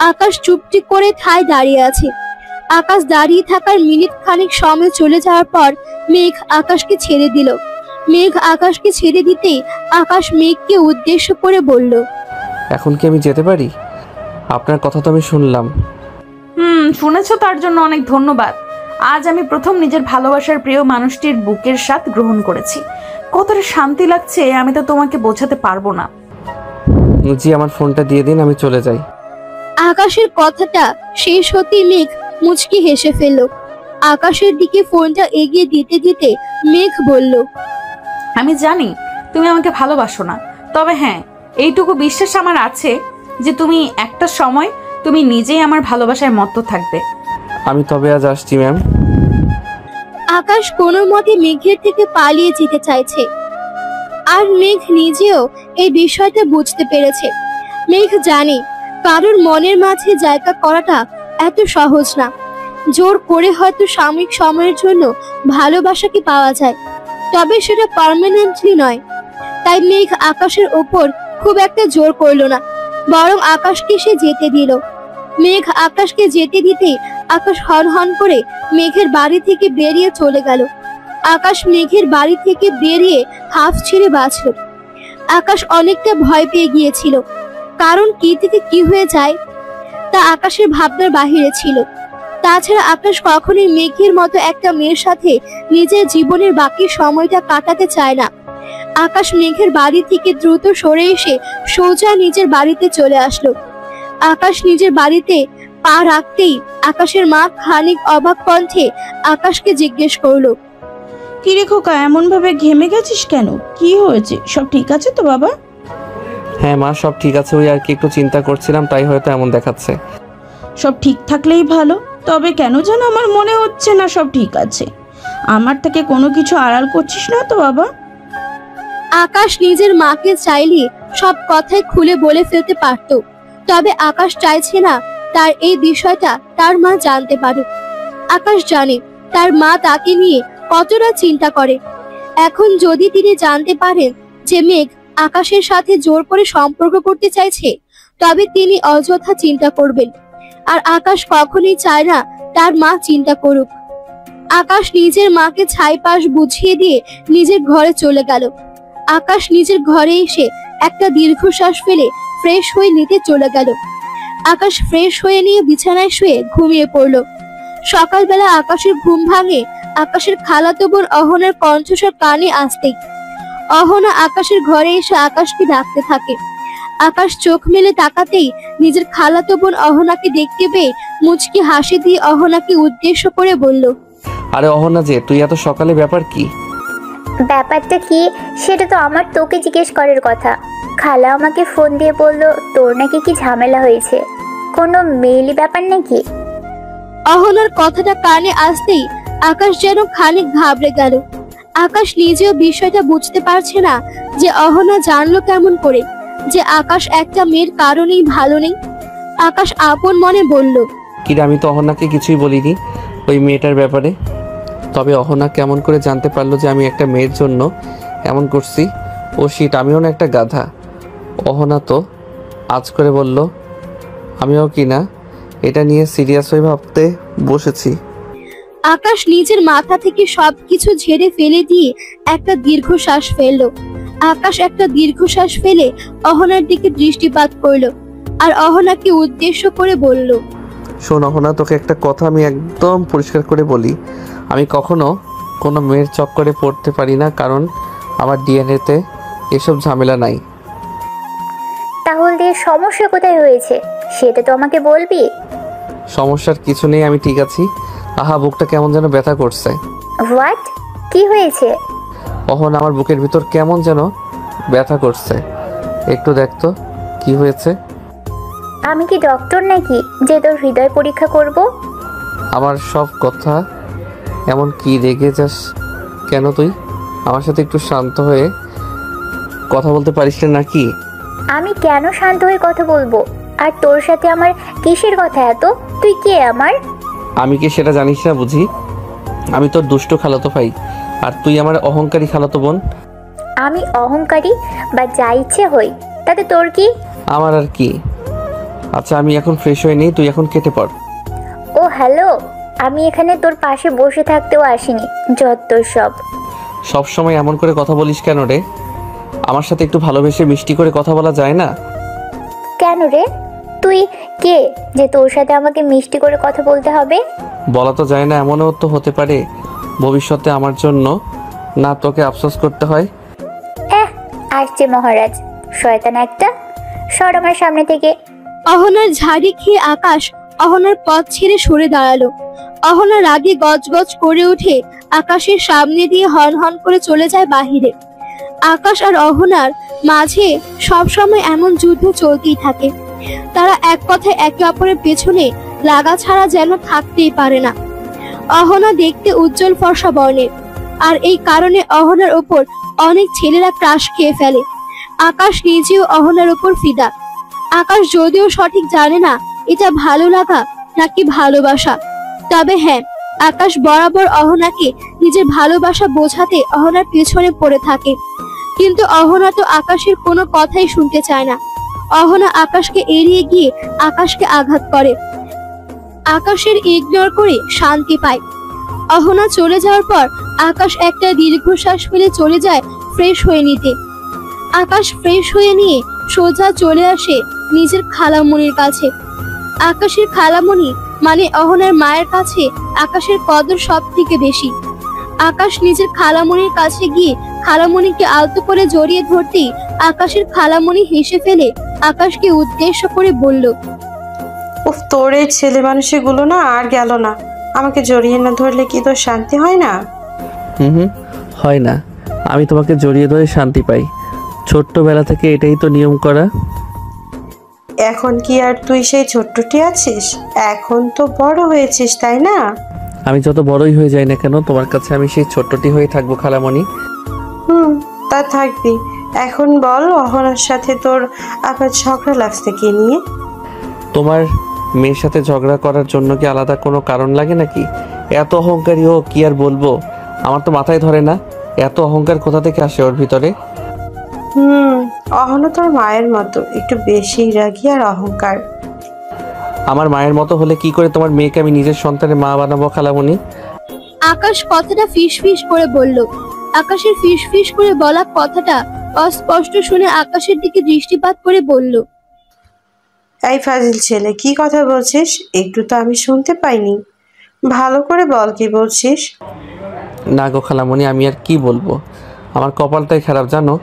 আকাশ চুপটি করে ঠায় দাঁড়িয়ে আছে। আকাশ দাঁড়িয়ে থাকার মিনিট খানিক সময় চলে যাওয়ার পর মেঘ আকাশকে ছেড়ে দিল। মেঘ আকাশকে ছেড়ে দিতেই আকাশ মেঘকে উদ্দেশ্য করে বলল, এখন কি আমি যেতে পারি? আপনার কথা তো আমি শুনলাম। শুনেছো তার জন্য অনেক ধন্যবাদ। আজ আমি প্রথম নিজের ভালোবাসার প্রিয় মানুষটির বুকের স্বাদ গ্রহণ করেছি। কতটা শান্তি লাগছে আমি তো তোমাকে বোঝাতে পারবো না। জি, আমার ফোনটা দিয়ে দিন, আমি চলে যাই। আকাশের কথাটা শেষ হতেই মেঘ মুচকি হেসে ফেলল। আকাশের দিকে ফোনটা এগিয়ে দিতে দিতে মেঘ বলল, আমি জানি তুমি আমাকে ভালোবাসো না, তবে হ্যাঁ এইটুকু বিশ্বাস আমার আছে যে তুমি একটা সময় তুমি নিজেই আমার ভালোবাসায় মত্ত থাকবে। আমি তবে আজ আসছি ম্যাম। আকাশ কোনো মতে মেঘের থেকে পালিয়ে যেতে চাইছে, আর মেঘ নিজেও এই বিষয়টা বুঝতে পেরেছে। মেঘ জানে কারোর মনের মাঝে জায়গা করাটা এত সহজ না। জোর করে হয়তো সাময়িক সময়ের জন্য ভালোবাসাকে পাওয়া যায়, তবে সেটা পার্মানেন্টলি নয়। তাই মেঘ আকাশের ওপর খুব একটা জোর করলো না, বরং আকাশকে সে যেতে দিল। মেঘ আকাশকে যেতে দিতে আকাশ হন হন করে মেঘের বাড়ি থেকে বেরিয়ে চলে গেল। আকাশ মেঘের বাড়ি থেকে বেরিয়ে হাফ ছেড়ে বাঁচল। আকাশ অনেকটা ভয় পেয়ে গিয়েছিল, কারণ কি থেকে কি হয়ে যায় তা আকাশের ভাবনার বাহিরে ছিল। তাছাড়া আকাশ কখনোই মেঘের মতো একটা মেয়ের সাথে নিজের জীবনের বাকি সময়টা কাটাতে চায় না। আকাশ মেঘের বাড়ি থেকে দ্রুত সরে এসে সোজা নিজের বাড়িতে চলে আসলো। আকাশ নিজের বাড়িতে পা রাখতেই আকাশের মা খানিক অবাক কণ্ঠে আকাশকে জিজ্ঞেস করলো, কি রে খোকা, এমন ভাবে ঘেমে গেছিস কেন? কি হয়েছে? সব ঠিক আছে তো বাবা? হ্যাঁ মা, সব ঠিক আছে। ওই আর কি একটু চিন্তা করছিলাম, তাই হয়তো এমন দেখাচ্ছে। সব ঠিক থাকলেই ভালো, তবে কেন যেন আমার মনে হচ্ছে না সব ঠিক আছে। আমার থেকে কোনো কিছু আড়াল করছিস না তো বাবা? আকাশ নিজের মাকে চাইলে সব কথাই খুলে বলে ফেলতে পারত, তবে আকাশ চাইছে না তার এই বিষয়টা তার মা জানতে পারুক। আকাশ জানে তার মা তাকে নিয়ে কতটা চিন্তা করে। এখন যদি তিনি জানতে পারেন যে মেঘ আকাশের সাথে জোর করে সম্পর্ক করতে চাইছে, তবে তিনি অযথা চিন্তা করবেন, আর আকাশ কখনোই চায় না তার মা চিন্তা করুক। আকাশ নিজের মাকে ছাইপাশ বুঝিয়ে দিয়ে নিজের ঘরে চলে গেল। আকাশ নিজের ঘরে এসে একটা দীর্ঘশ্বাস ফেলে ফ্রেশ হয়ে নিতে চলে গেল। আকাশ ফ্রেশ হয়ে নিয়ে বিছানায় শুয়ে ঘুমিয়ে পড়ল। সকালবেলা আকাশের ঘুম ভাঙে আকাশের খালাতো বোন অহনার কণ্ঠস্বর কানে আসতেই। অহনা আকাশের ঘরে এসে আকাশকে ডাকতে থাকে। আকাশ চোখ মেলে তাকাতেই নিজের খালাতো বোন অহনাকে দেখতে পেয়ে মুচকি হাসি দিয়ে অহনাকে উদ্দেশ্য করে বলল, আরে অহনা যে, তুই এত সকালে, ব্যাপার কি? ব্যাপারটা কি সেটা তো আমার তোকে জিজ্ঞেস করার কথা। খালা আমাকে ফোন দিয়ে বলল তোর নাকি কি ঝামেলা হয়েছে, কোনো মেইলি ব্যাপার নাকি? অহনার কথাটা কানে আসতেই আকাশ যেন খানিক ঘাবড়ে গেল। আকাশ নিজেও বিষয়টা বুঝতে পারছে না যে অহনা জানলো কেমন করে যে আকাশ একটা মেয়ের কারণেই ভালো নেই। আকাশ আপন মনে বলল, কিরে, আমি তো অহনাকে কিছুই বলিনি ওই মেয়েটার ব্যাপারে। তবে অহনা কেমন করে জানতে পারলো যে আমি একটা মেয়ের জন্য এমন করছি? ও শিট, আমিও না একটা গাধা। অহনা তো আজ করে বলল, আমিও কি না এটা নিয়ে সিরিয়াস হয়ে ভাবতে বসেছি। আকাশ নিজের মাথা থেকে সবকিছু ঝেড়ে ফেলে দিয়ে একটা দীর্ঘশ্বাস ফেললো। আকাশ একটা দীর্ঘশ্বাস ফেলে অহনার দিকে দৃষ্টিপাত করলো, আর অহনাকে উদ্দেশ্য করে বলল, শোন অহনা, তোকে একটা কথা আমি একদম পরিষ্কার করে বলি, আমি কখনো কোনো মেয়ের চক্করে পড়তে পারি না, কারণ আমার ডিএনএতে এসব ঝামেলা নাই। তাহলে সমস্যা কোথায় হয়েছে সেটা তো আমাকে বলবি। সমস্যার কিছু নেই, আমি ঠিক আছি। আহা, বুকটা কেমন যেন ব্যথা করছে। হোয়াট? কি হয়েছে? অহনা, আমার বুকের ভিতর কেমন যেন ব্যথা করছে, একটু দেখতো কি হয়েছে। আমি কি ডক্টর নাকি যে তোর হৃদয় পরীক্ষা করব? আমার সব কথা এমন কি রেগে যাস কেন তুই? আমার সাথে একটু শান্ত হয়ে কথা বলতে পারিস না নাকি? আমি কেন শান্ত হয়ে কথা বলবো? আর তোর সাথে আমার কিসের কথা এত? তুই কে আমার? আমি কি সেটা জানিস না বুঝি? আমি তোর দুষ্ট খালাতো ভাই, আর তুই আমার অহংকারী খালাতো বোন। আমি অহংকারী বা যা ইচ্ছে হই, তাতে তোর কি? আমার আর কি। আচ্ছা, আমি এখন ফ্রেশ হয়ে নিই, তুই এখন কেটে পড়। ও হ্যালো, আমি এখানে তোর পাশে বসে থাকতেও আসিনি, যত সব সময় এমন করে কথা বলিস কেন রে? আমার সাথে একটু ভালোবেসে মিষ্টি করে কথা বলা যায় না? কেন রে? তুই কে যে তোর সাথে আমাকে মিষ্টি করে কথা বলতে হবে? বলা তো যায় না, এমনও তো হতে পারে ভবিষ্যতে আমার জন্য না তোকে আফসোস করতে হয়। আসছে মহারাজ, শয়তান একটা, সর আমার সামনে থেকে। অহনার ঝাড়ি খেয়ে আকাশ অহনার পথ ছেড়ে সরে দাঁড়ালো। অহনা রাগে গজগজ করে উঠে আকাশের সামনে দিয়ে হন হন করে চলে যায় বাহিরে। আকাশ আর অহনার মাঝে সবসময় এমন যুদ্ধ চলতেই থাকে। তারা এক কথায় একে অপরের পেছনে লাগা ছাড়া যেন থাকতেই পারে না। অহনা দেখতে উজ্জ্বল ফর্সা বর্ণের, আর এই কারণে অহনার ওপর অনেক ছেলেরা ক্রাশ খেয়ে ফেলে। আকাশ নিজেও অহনার ওপর ফিদা। আকাশ যদিও সঠিক জানে না এটা ভালো লাগা নাকি ভালোবাসা, তবে হ্যাঁ, আকাশ বরাবর অহনাকে নিজের ভালোবাসা বোঝাতে অহনার পেছনে পড়ে থাকে। কিন্তু অহনা তো আকাশের কোনো কথাই শুনতে চায় না। অহনা আকাশকে এড়িয়ে গিয়ে আকাশকে আঘাত করে। আকাশের ইগনোর করে শান্তি পায়। অহনা চলে যাওয়ার পর আকাশ একটা দীর্ঘশ্বাস ফেলে চলে যায় ফ্রেশ হয়ে নিতে। আকাশ ফ্রেশ হয়ে নিয়ে সোজা চলে আসে নিজের খালামণির কাছে। আকাশের খালামণি মানে অহনার মায়ের কাছে আকাশের কদর সব থেকে বেশি। আকাশ নিজের খালামণির কাছে গিয়ে খালামণিকে আলতো করে জড়িয়ে ধরতেই আকাশের খালামণি হেসে ফেলে আকাশকে উদ্দেশ্য করে বলল, উফ, তোর এই ছেলে মানুষগুলো না আর গেল না। আমাকে জড়িয়ে না ধরলে কি তোর শান্তি হয় না? হুম, হয় না। আমি তোমাকে জড়িয়ে ধরে শান্তি পাই। ছোট্টবেলা থেকে এটাই তো নিয়ম করা। এখন কি আর তুই সেই ছোট্টটি আছিস? এখন তো বড় হয়েছিস, তাই না? আমি যত বড়ই হয়ে যাই না কেন, তোমার কাছে আমি সেই ছোট্টটি হয়ে থাকবো খালামণি। তা থাকবি। এখন বল, অহনার সাথে তোর আবার ঝগড়া লাগছে কি নিয়ে? তোমার মেয়ের সাথে ঝগড়া করার জন্য কি আলাদা কোনো কারণ লাগে নাকি? এত অহংকারী ও, কি আর বলবো। আমার তো মাথায় ধরে না এত অহংকার কোথা থেকে আসে ওর ভিতরে। অহনা তোর মায়ের মতো, একটু বেশি রাগী আর অহংকার। আমার মায়ের মতো হলে কি করে তোমার মেয়েকে আমি নিজের সন্তানের মা বানাবো খালামণি? আকাশ কথাটা ফিস ফিস করে বলল। আকাশের ফিস ফিস করে বলা কথাটা অস্পষ্ট শুনে আকাশের দিকে দৃষ্টিপাত করে বলল, এই ফাজিল ছেলে, কি কথা বলছিস? একটু তো আমি শুনতে পাইনি। ভালো করে বল, কি বলছিস? না গো খালামণি, আমি আর কি বলবো। আমার কপালটাই খারাপ জানো।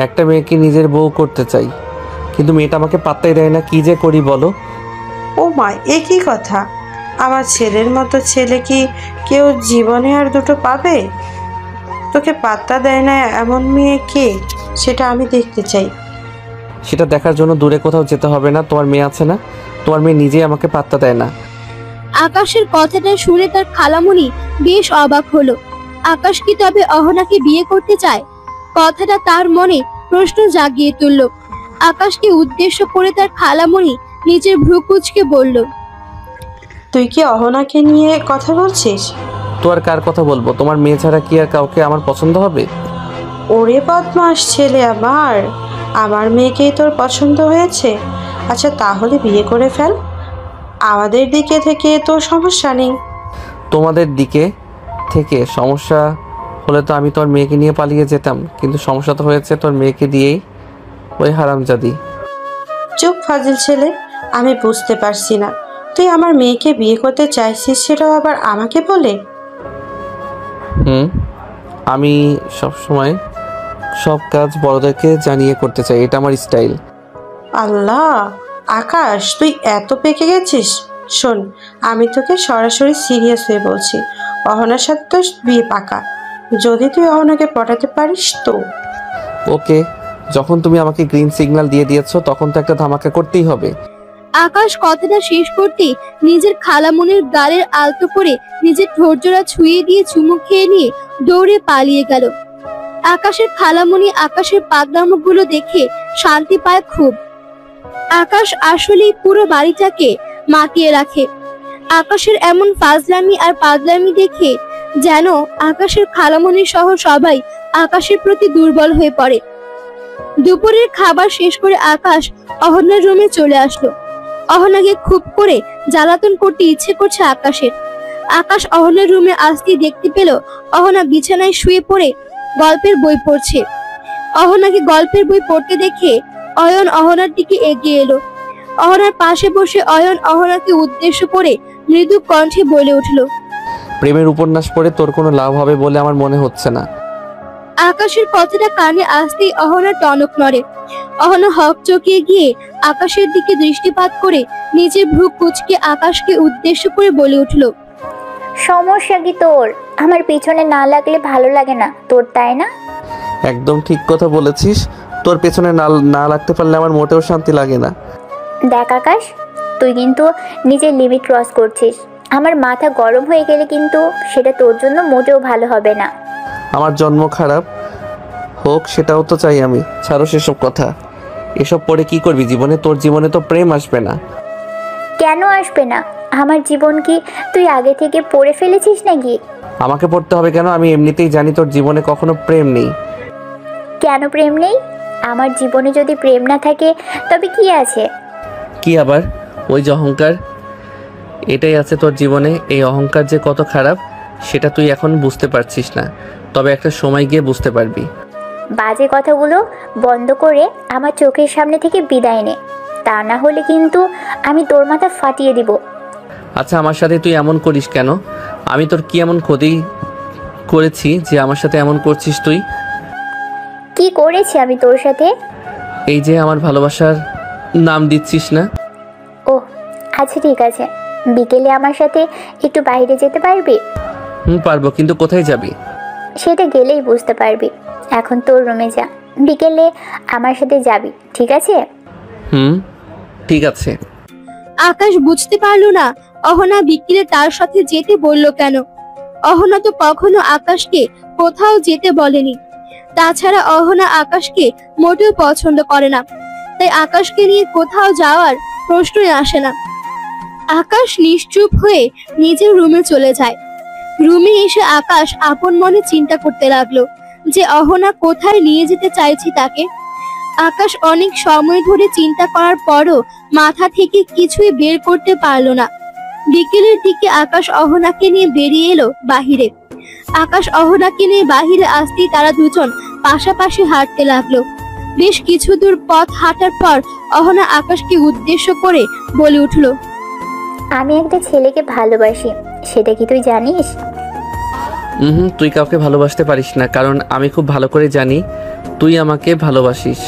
একটা মেয়েকে নিজের বউ করতে চাই, কিন্তু মেয়েটা আমাকে পাত্তাই দেয় না। কি যে করি বলো। ও মা, এ কি কথা? আমার ছেলের মতো ছেলে কি কেউ জীবনে আর দুটো পাবে? তোকে পাত্তা দেয় না এমন মেয়ে কে, সেটা আমি দেখতে চাই। সেটা দেখার জন্য দূরে কোথাও যেতে হবে না। তোমার মেয়ে আছে না, তোমার মেয়ে নিজেই আমাকে পাত্তা দেয় না। আকাশের কথাটা শুনে তার খালামণি বেশ অবাক হলো। আকাশ কি তবে অহনাকে বিয়ে করতে চায়? কথাটা তার মনে প্রশ্ন জাগিয়ে তুলল। আকাশকে উদ্দেশ্য করে তার খালামণি নিজের ভ্রু কুঁচকে বলল, তুই কি অহনাকে নিয়ে কথা বলছিস? তো আর কার কথা বলবো? তোমার মেয়ে ছাড়া কি আর কাউকে আমার পছন্দ হবে? ওরে বদমাস ছেলে আমার, আমার মেয়েকেই তোর পছন্দ হয়েছে? আচ্ছা, তাহলে বিয়ে করে ফেল। আমাদের দিকে থেকে তোর সমস্যা নেই। তোমাদের দিকে থেকে সমস্যা হলে তো আমি তোর মেয়েকে নিয়ে পালিয়ে যেতাম, কিন্তু সমস্যা তো হয়েছে তোর মেয়েকে দিয়েই। ওই হারামজাদি। চুপ ফাজিল ছেলে, আমি বুঝতে পারছি না তুই আমার মেয়েকে বিয়ে করতে চাইছিস, সেটাও আবার আমাকে বলে। আমি সবসময় সব কাজ বড়দেরকে জানিয়ে করতে চাই, এটা আমার স্টাইল। আল্লাহ, আকাশ তুই এত পেকে গেছিস? শোন, আমি তোকে সরাসরি সিরিয়াস হয়ে বলছি, অহনার সাথে তো বিয়ে পাকা। যদি তুই অহনাকে পটাতে পারিস তো। ওকে, যখন তুমি আমাকে গ্রিন সিগন্যাল দিয়ে দিয়েছো, তখন তো একটা ধামাকা করতেই হবে। আকাশ কথাটা শেষ করতেই নিজের খালামণির গালের আলতো করে নিজের ঠোঁটজোড়া ছুঁয়ে দিয়ে চুমু খেয়ে নিয়ে দৌড়ে পালিয়ে গেল। আকাশের খালামণি আকাশের পাগলামোগুলো দেখে শান্তি পায় খুব। আকাশ আসলেই পুরো বাড়িটাকে মাতিয়ে রাখে। আকাশের এমন ফাজলামি আর পাগলামি দেখে যেন আকাশের খালামণি সহ সবাই আকাশের প্রতি দুর্বল হয়ে পড়ে। দুপুরের খাবার শেষ করে আকাশ অহনার রুমে চলে আসলো। অহনাকে খুব করে জ্বালাতন করতে ইচ্ছে করছে আকাশের। আকাশ অহনার রুমে আসতেই দেখতে পেল অহনা বিছানায় শুয়ে পড়ে গল্পের বই পড়ছে। অহনাকে গল্পের বই পড়তে দেখে অয়ন অহনার দিকে এগিয়ে এলো। অহনার পাশে বসে অয়ন অহনাকে উদ্দেশ্য করে মৃদু কণ্ঠে বলে উঠল। প্রেমের উপন্যাস পড়ে তোর কোনো লাভ হবে বলে আমার মনে হচ্ছে না। আকাশের কথাটা কানে আসতেই অহনার টনক নড়ে। অহনা হক চকিয়ে গিয়ে আকাশের দিকে দৃষ্টিপাত করে নিজের ভ্রু কুঁচকে আকাশকে উদ্দেশ্য করে বলে উঠল। সমস্যা কি তোর? আমার পিছনে না লাগলে ভালো লাগে না তোর, তাই না? একদম ঠিক কথা বলেছিস। তোর পেছনে না লাগতে পারলে আমার মোটেও শান্তি লাগে না। দেখ আকাশ, তুই কিন্তু নিজের লিমিট ক্রস করছিস। আমার মাথা গরম হয়ে গেলে কিন্তু সেটা তোর জন্য মোটেও ভালো হবে না। আমার জন্ম খারাপ হোক সেটাও তো চাই আমি। ছাড়ো সেসব কথা। এসব পড়ে কি করবি জীবনে? তোর জীবনে তো প্রেম আসবে না। কেন আসবে না? আমার জীবন কি তুই আগে থেকে পড়ে ফেলেছিস নাকি? আমাকে পড়তে হবে কেন? আমি এমনিতেই জানি তোর জীবনে কখনো প্রেম নেই। কেন প্রেম নেই? আমার জীবনে যদি প্রেম না থাকে তবে কি আছে? কি আবার? ওই যে অহংকার, এটাই আছে তোর জীবনে। এই অহংকার যে কত খারাপ সেটা তুই এখন বুঝতে পারছিস না, তবে একটা সময় গিয়ে বুঝতে পারবি। বাজে কথাগুলো বন্ধ করে আমার চোখের সামনে থেকে বিদায় নে, তা না হলে কিন্তু আমি তোর মাথা ফাটিয়ে দিব। আচ্ছা, আমার সাথে তুই এমন করিস কেন? আমি তোর কি এমন ক্ষতি করেছি যে আমার সাথে এমন করছিস তুই? কি করেছি আমি তোর সাথে? এই যে আমার ভালোবাসার নাম দিচ্ছিস না। ওহ আচ্ছা ঠিক আছে, বিকেলে আমার সাথে একটু বাইরে যেতে পারবি? পারবো, কিন্তু কোথায় যাবি? সেটা গেলেই বুঝতে পারবি। এখন তোর রুমে যা, বিকেলে আমার সাথে যাবি, ঠিক আছে? ঠিক আছে। আকাশ বুঝতে পারলো না অহনা বিকেলে তার সাথে যেতে বলল কেন। অহনা তো কখনো আকাশকে কোথাও যেতে বলেনি। তাছাড়া অহনা আকাশকে মোটেও পছন্দ করে না, তাই আকাশকে নিয়ে কোথাও যাওয়ার প্রশ্নই আসে না। আকাশ নিশ্চুপ হয়ে নিজের রুমে চলে যায়। রুমে এসে আকাশ আপন মনে চিন্তা করতে লাগলো যে অহনা কোথায় নিয়ে যেতে চাইছে তাকে। আকাশ অনেক সময় ধরে চিন্তা করার পরও মাথা থেকে কিছুই বের করতে পারলো না। বিকেলের দিকে আকাশ অহনাকে নিয়ে বেরিয়ে এলো বাহিরে। আকাশ অহনাকে নিয়ে বাহিরে আসতেই তারা দুজন পাশাপাশি হাঁটতে লাগলো। বেশ কিছু দূর পথ হাঁটার পর অহনা আকাশকে উদ্দেশ্য করে বলে উঠল। আমি একটা ছেলেকে ভালোবাসি, সেটা কি তুই জানিস? তুই কাউকে ভালোবাসতে পারিস না, কারণ আমি খুব ভালো করে জানি তুই আমাকে ভালোবাসিস।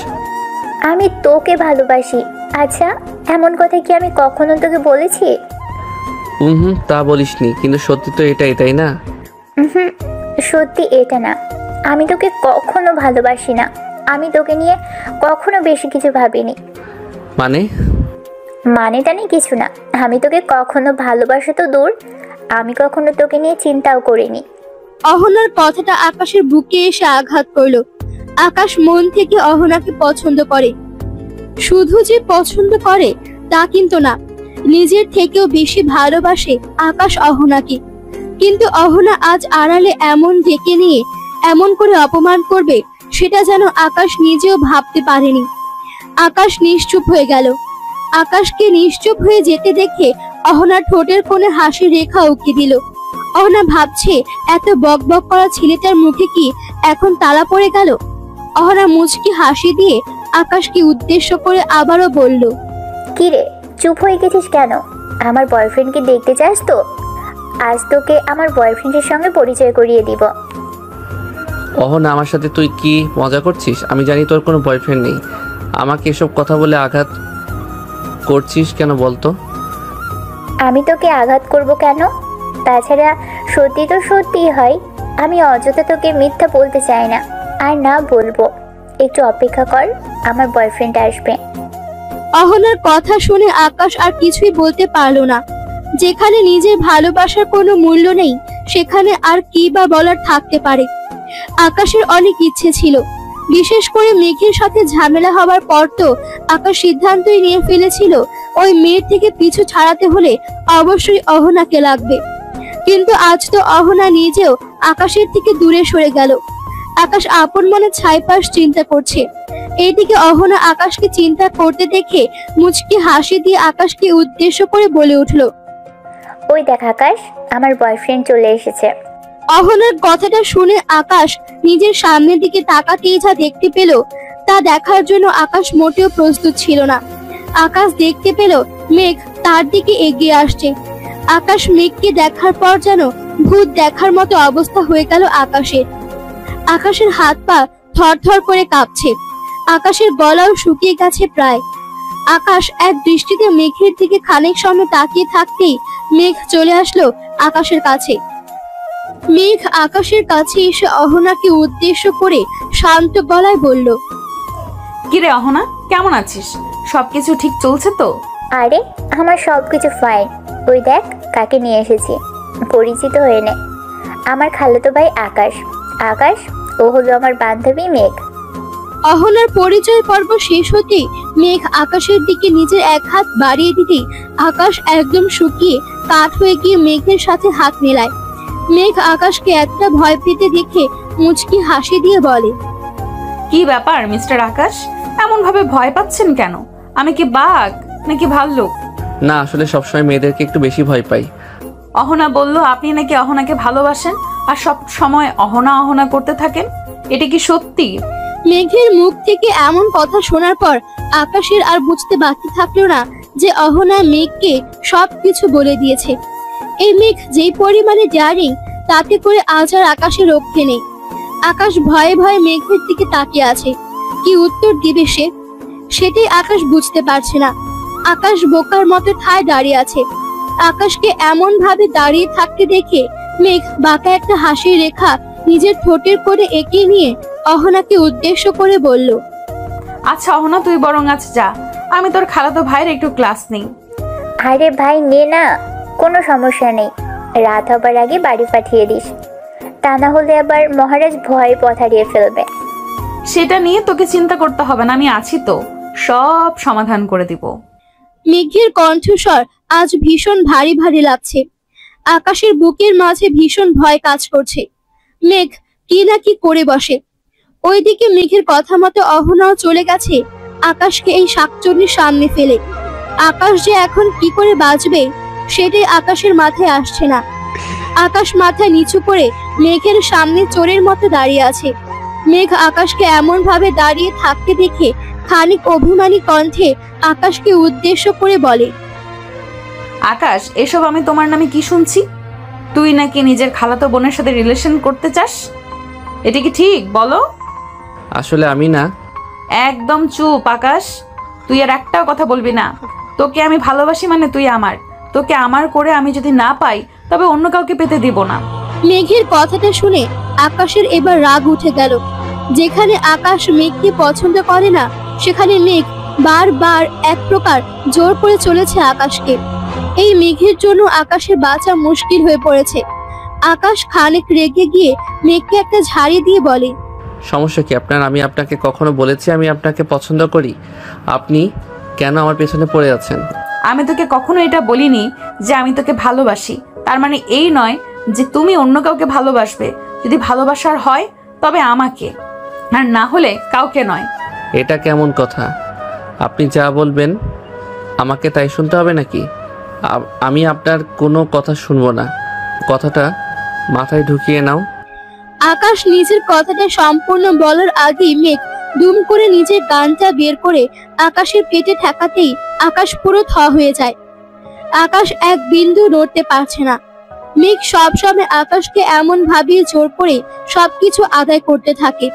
আমি তোকে ভালোবাসি। আচ্ছা, এমন কথা কি আমি কখনো তোকে বলেছি? তা বলিসনি, কিন্তু সত্যি তো এটাই, তাই না? সত্যি এটা না। আমি তোকে কখনো ভালোবাসি না। আমি তোকে নিয়ে কখনো বেশি কিছু ভাবিনি। মানে টানে কিছু না। আমি তোকে কখনো ভালোবাসা তো দূর, আমি কখনো তোকে নিয়ে চিন্তাও করিনি। অহনার কথাটা আকাশের বুকে এসে আঘাত করলো। আকাশ মন থেকে অহনাকে পছন্দ করে। শুধু যে পছন্দ করে তা কিন্তু না, নিজের থেকেও বেশি ভালোবাসে আকাশ অহনাকে। কিন্তু অহনা আজ আড়ালে এমন ডেকে নিয়ে এমন করে অপমান করবে সেটা যেন আকাশ নিজেও ভাবতে পারেনি। আকাশ নিশ্চুপ হয়ে গেল। আকাশকে নিশ্চুপ হয়ে যেতে দেখে অহনার ঠোঁটের কোণে হাসির রেখা উঁকি দিল। অহনা ভাবছে এত বকবক করা ছেলেটার মুখে কি এখন তালা পড়ে গেল। অহনা মুচকি হাসি দিয়ে আকাশকে উদ্দেশ্য করে আবারও বলল, কি রে, চুপ হয়ে গেছিস কেন? আমার বয়ফ্রেন্ডকে দেখতে চাস তো? আজ তোকে আমার বয়ফ্রেন্ডের সঙ্গে পরিচয় করিয়ে দিব। অহনা, আমার সাথে তুই কি মজা করছিস? আমি জানি তোর কোনো বয়ফ্রেন্ড নেই। আমাকে এসব কথা বলে আঘাত করছিস কেন বলতো? আমি তোকে আঘাত করব কেন? তাছাড়া সত্যি তো সত্যিই হয়। আমি অযথা তোকে মিথ্যা বলতে চাই না, আর না বলবো। একটু অপেক্ষা কর, আমার বয়ফ্রেন্ড আসবে। অহনার কথা শুনে আকাশ আর কিছুই বলতে পারলো না। যেখানে নিজের ভালোবাসার কোনো মূল্য নেই সেখানে আর কি বা বলার থাকতে পারে। আকাশের অনেক ইচ্ছে ছিল, বিশেষ করে মেঘের সাথে ঝামেলা হবার পর তো আকাশ সিদ্ধান্তই নিয়ে ফেলেছিল ওই মেয়ের থেকে পিছু ছাড়াতে হলে অবশ্যই অহনাকে লাগবে। কিন্তু আজ তো অহনা নিজেও আকাশের থেকে দূরে সরে গেল। আকাশ আপন মনে ছাইপাশ চিন্তা করছে। এইদিকে অহনা আকাশকে চিন্তা করতে দেখে মুচকি হাসি দিয়ে আকাশকে উদ্দেশ্য করে বলে উঠল, ওই দেখ আকাশ, আমার বয়ফ্রেন্ড চলে এসেছে। অহনার কথাটা শুনে আকাশ নিজের সামনের দিকে তাকাতেই যা দেখতে পেল তা দেখার জন্য আকাশ মোটেও প্রস্তুত ছিল না। আকাশ দেখতে পেল মেঘ তার দিকে এগিয়ে আসছে। আকাশ মেঘকে দেখার পর যেন ভূত দেখার মতো অবস্থা হয়ে গেল আকাশের। আকাশের হাত পা থরথর করে কাঁপছে, আকাশের গলাও শুকিয়ে গেছে প্রায়। আকাশ এক দৃষ্টিতে মেঘের দিকে খানিক সময় তাকিয়ে থাকতেই মেঘ চলে আসলো আকাশের কাছে। মেঘ আকাশের কাছে এসে অহনাকে উদ্দেশ্য করে শান্ত গলায় বলল, কিরে অহনা, কেমন আছিস? সবকিছু ঠিক চলছে তো? আরে আমার সব কিছু ফাইন। ওই দেখ কাকে নিয়ে এসেছি, পরিচিত হয়ে নে। আমার খালাতো ভাই আকাশ। আকাশ, ও হলো আমার বান্ধবী মেঘ। অহনার পরিচয় পর্ব শেষ হতেই মেঘ আকাশের দিকে নিজের এক হাত বাড়িয়ে দিতেই আকাশ একদম শুকিয়ে কাঠ হয়ে গিয়ে মেঘের সাথে হাত মেলায়। মেঘ আকাশকে একটা ভয় পেতে দেখে মুচকি হাসি দিয়ে বলে, কি ব্যাপার মিস্টার আকাশ, এমন ভাবে ভয় পাচ্ছেন কেন? আমি কি বাঘ নাকি ভাল্লুক? না, আসলে সবসময় মেয়েদেরকে একটু বেশি ভয় পাই। অহনা বলল আপনি নাকি অহনাকে ভালোবাসেন আর সব সময় অহনা অহনা করতে থাকেন। এটা কি সত্যি? মেঘের মুখ থেকে এমন কথা শোনার পর আকাশের আর বুঝতে বাকি থাকলো না যে অহনা মেঘকে সবকিছু বলে দিয়েছে। এই মেঘ যেই পরিমাণে ডারিং, তাতে করে আজ আর আকাশের রক্ষে নেই। আকাশ ভয়ে ভয়ে মেঘের দিকে তাকিয়ে আছে, কি উত্তর দিবে সে সেটাই আকাশ বুঝতে পারছে না। আকাশ বোকার মতো ঠায় দাঁড়িয়ে আছে। আকাশকে এমন ভাবে দাঁড়িয়ে থাকতে দেখে মেঘ বাঁকা একটা হাসির রেখা নিজের ঠোঁটের করে এঁকে নিয়ে অহনাকে উদ্দেশ্য করে বলল, আচ্ছা অহনা, তুই বরং আজ যা, আমি তোর খালাতো ভাইয়ের একটু ক্লাস নেই। আরে ভাই নে না, কোনো সমস্যা নেই। রাত হবার আগে বাড়ি পাঠিয়ে দিস, তা না হলে আবার মহারাজ ভয়ে পথ হারিয়ে ফেলবে। সেটা নিয়ে তোকে চিন্তা করতে হবে না, আমি আছি তো, সব সমাধান করে দিব। মেঘের কণ্ঠস্বর আজ ভীষণ ভারী ভারী লাগছে। আকাশের বুকের মাঝে ভীষণ ভয় কাজ করছে। মেঘ কি না কি করে বসে। ওইদিকে মেঘের কথা মতো অহনাও চলে গেছে আকাশকে এই শাকচুন্নির সামনে ফেলে। আকাশ যে এখন কি করে বাঁচবে সেটাই আকাশের মাথায় আসছে না। আকাশ মাথা নিচু করে মেঘের সামনে চোরের মতো দাঁড়িয়ে আছে। মেঘ আকাশকে এমন ভাবে দাঁড়িয়ে থাকতে দেখে খানিক অভিমানী কণ্ঠে আকাশকে উদ্দেশ্য করে বলে, আকাশ, এসব আমি তোমার নামে কি শুনছি? তুই নাকি নিজের খালাতো বোনের সাথে রিলেশন করতে চাস, এটা কি ঠিক বলো? আসলে আমি না। একদম চুপ আকাশ, তুই আর একটাও কথা বলবি না। তোকে আমি ভালোবাসি মানে তুই আমার, তোকে আমার করে আমি যদি না পাই তবে অন্য কাউকে পেতে দিব না। মেঘের কথাটা শুনে আকাশের এবার রাগ উঠে গেল। যেখানে আকাশ মেঘকে পছন্দ করে না, সেখানে মেঘ বারবার এক প্রকার জোর করে চলেছে আকাশকে। এই মেঘের জন্য আকাশের বাঁচা মুশকিল হয়ে পড়েছে। আকাশ খানিক রেগে গিয়ে মেঘকে একটা ঝাড়ি দিয়ে বলে, সমস্যা কি আপনার? আমি আপনাকে কখনো বলেছি আমি আপনাকে পছন্দ করি? আপনি কেন আমার পেছনে পড়ে আছেন? আমি তোকে কখনো এটা বলিনি যে আমি তোকে ভালোবাসি। তার মানে এই নয় যে তুমি অন্য কাউকে ভালোবাসবে। যদি ভালোবাসার হয় তবে আমাকে, আর না হলে কাউকে নয়। এটা কেমন কথা? আপনি যা বলবেন আমাকে তাই শুনতে হবে নাকি? আমি আপনার কোনো কথা শুনবো না। কথাটা মাথায় ঢুকিয়ে নাও। আকাশ নিজের কথাটা সম্পূর্ণ বলার আগেই মেঘ দুম করে নিজের গানটা বের করে আকাশের পেটে ঠেকাতেই আকাশ পুরো থ হয়ে যায়। আকাশ এক বিন্দু নড়তে পারছে না। মেঘ সবসময় আকাশকে এমন ভাবিয়ে জোর করে সবকিছু আদায় করতে থাকে।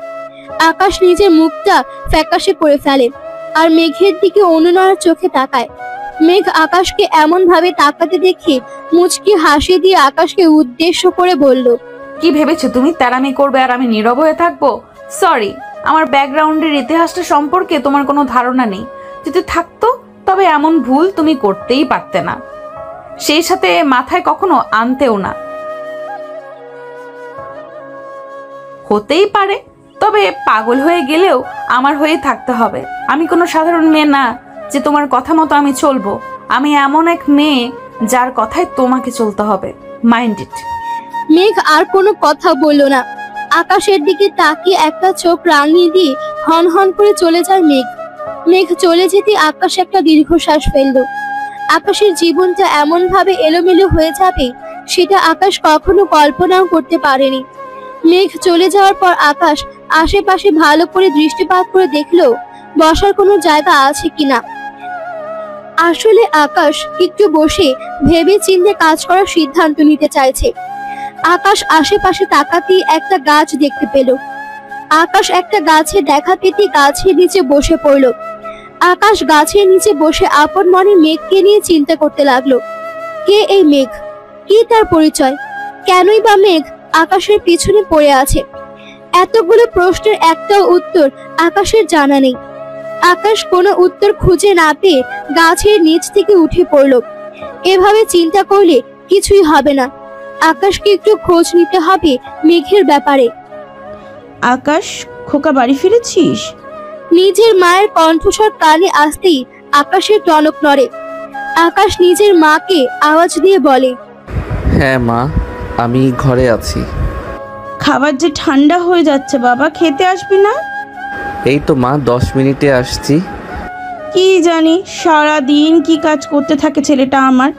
আকাশ নিজের মুখটা ফ্যাকাশে করে ফেলে আর মেঘের দিকে অনুনয়ের চোখে তাকায়। মেঘ আকাশকে এমন ভাবে তাকাতে দেখে মুচকি হাসি দিয়ে আকাশকে উদ্দেশ্য করে বলল, কি ভেবেছো তুমি তেরামি করবে আর আমি নীরব হয়ে থাকবো? সরি, আমার ব্যাকগ্রাউন্ডের ইতিহাসটা সম্পর্কে তোমার কোনো ধারণা নেই। যদি থাকতো তবে এমন ভুল তুমি করতেই পারতে না, সেই সাথে মাথায় কখনো আনতেও না। হতেই পারে, তবে পাগল হয়ে গেলেও আমার হয়ে থাকতে হবে। আমি কোনো সাধারণ মেয়ে না যে তোমার কথা মতো আমি চলবো। আমি এমন এক মেয়ে যার কথায় তোমাকে চলতে হবে। Mind it. মেঘ আর কোনো কথা বলল না। আকাশের দিকে তাকিয়ে একটা চোখ রাঙিয়ে দিয়ে হন হন করে চলে যায় মেঘ। মেঘ চলে যেতে আকাশ একটা দীর্ঘশ্বাস ফেলল। আকাশের জীবনটা এমন ভাবে এলোমেলো হয়ে যাবে সেটা আকাশ কখনো কল্পনাও করতে পারেনি। মেঘ চলে যাওয়ার পর আকাশ আশেপাশে ভালো করে দৃষ্টিপাত করে দেখলো বসার কোনো জায়গা আছে কিনা। আসলে আকাশ একটু বসে ভেবে চিন্তে কাজ করার সিদ্ধান্ত নিতে চাইছে। আকাশ আশেপাশে তাকাতেই একটা গাছ দেখতে পেল। আকাশ একটা গাছে দেখা পেতে গাছের নিচে বসে পড়ল। আকাশ গাছের নিচে বসে আপন মনে মেঘকে নিয়ে চিন্তা করতে লাগলো। কে এই মেঘ? কি তার পরিচয়? কেনই বা মেঘ আকাশের পিছনে পড়ে আছে? এতগুলো প্রশ্নের একটাও উত্তর আকাশের জানা নেই। আকাশ কোনো উত্তর খুঁজে না পেয়ে গাছের নিচ থেকে উঠে পড়ল। এভাবে চিন্তা করলে কিছুই হবে না। আকাশকে একটু খোঁজ নিতে হবে মেঘের ব্যাপারে। আকাশ, খোকা বাড়ি ফিরেছিস? নিজের মায়ের কণ্ঠস্বর কানে আসতেই আকাশের টনক নড়ে। আকাশ নিজের মাকে আওয়াজ দিয়ে বলে, হ্যাঁ মা, আমি ঘরে আছি। খাবার যে ঠান্ডা হয়ে যাচ্ছে বাবা, খেতে আসবি না? এই তো মা, 10 মিনিটে আসছি। কি জানি সারা দিন কি কাজ করতে থাকে ছেলেটা আমার,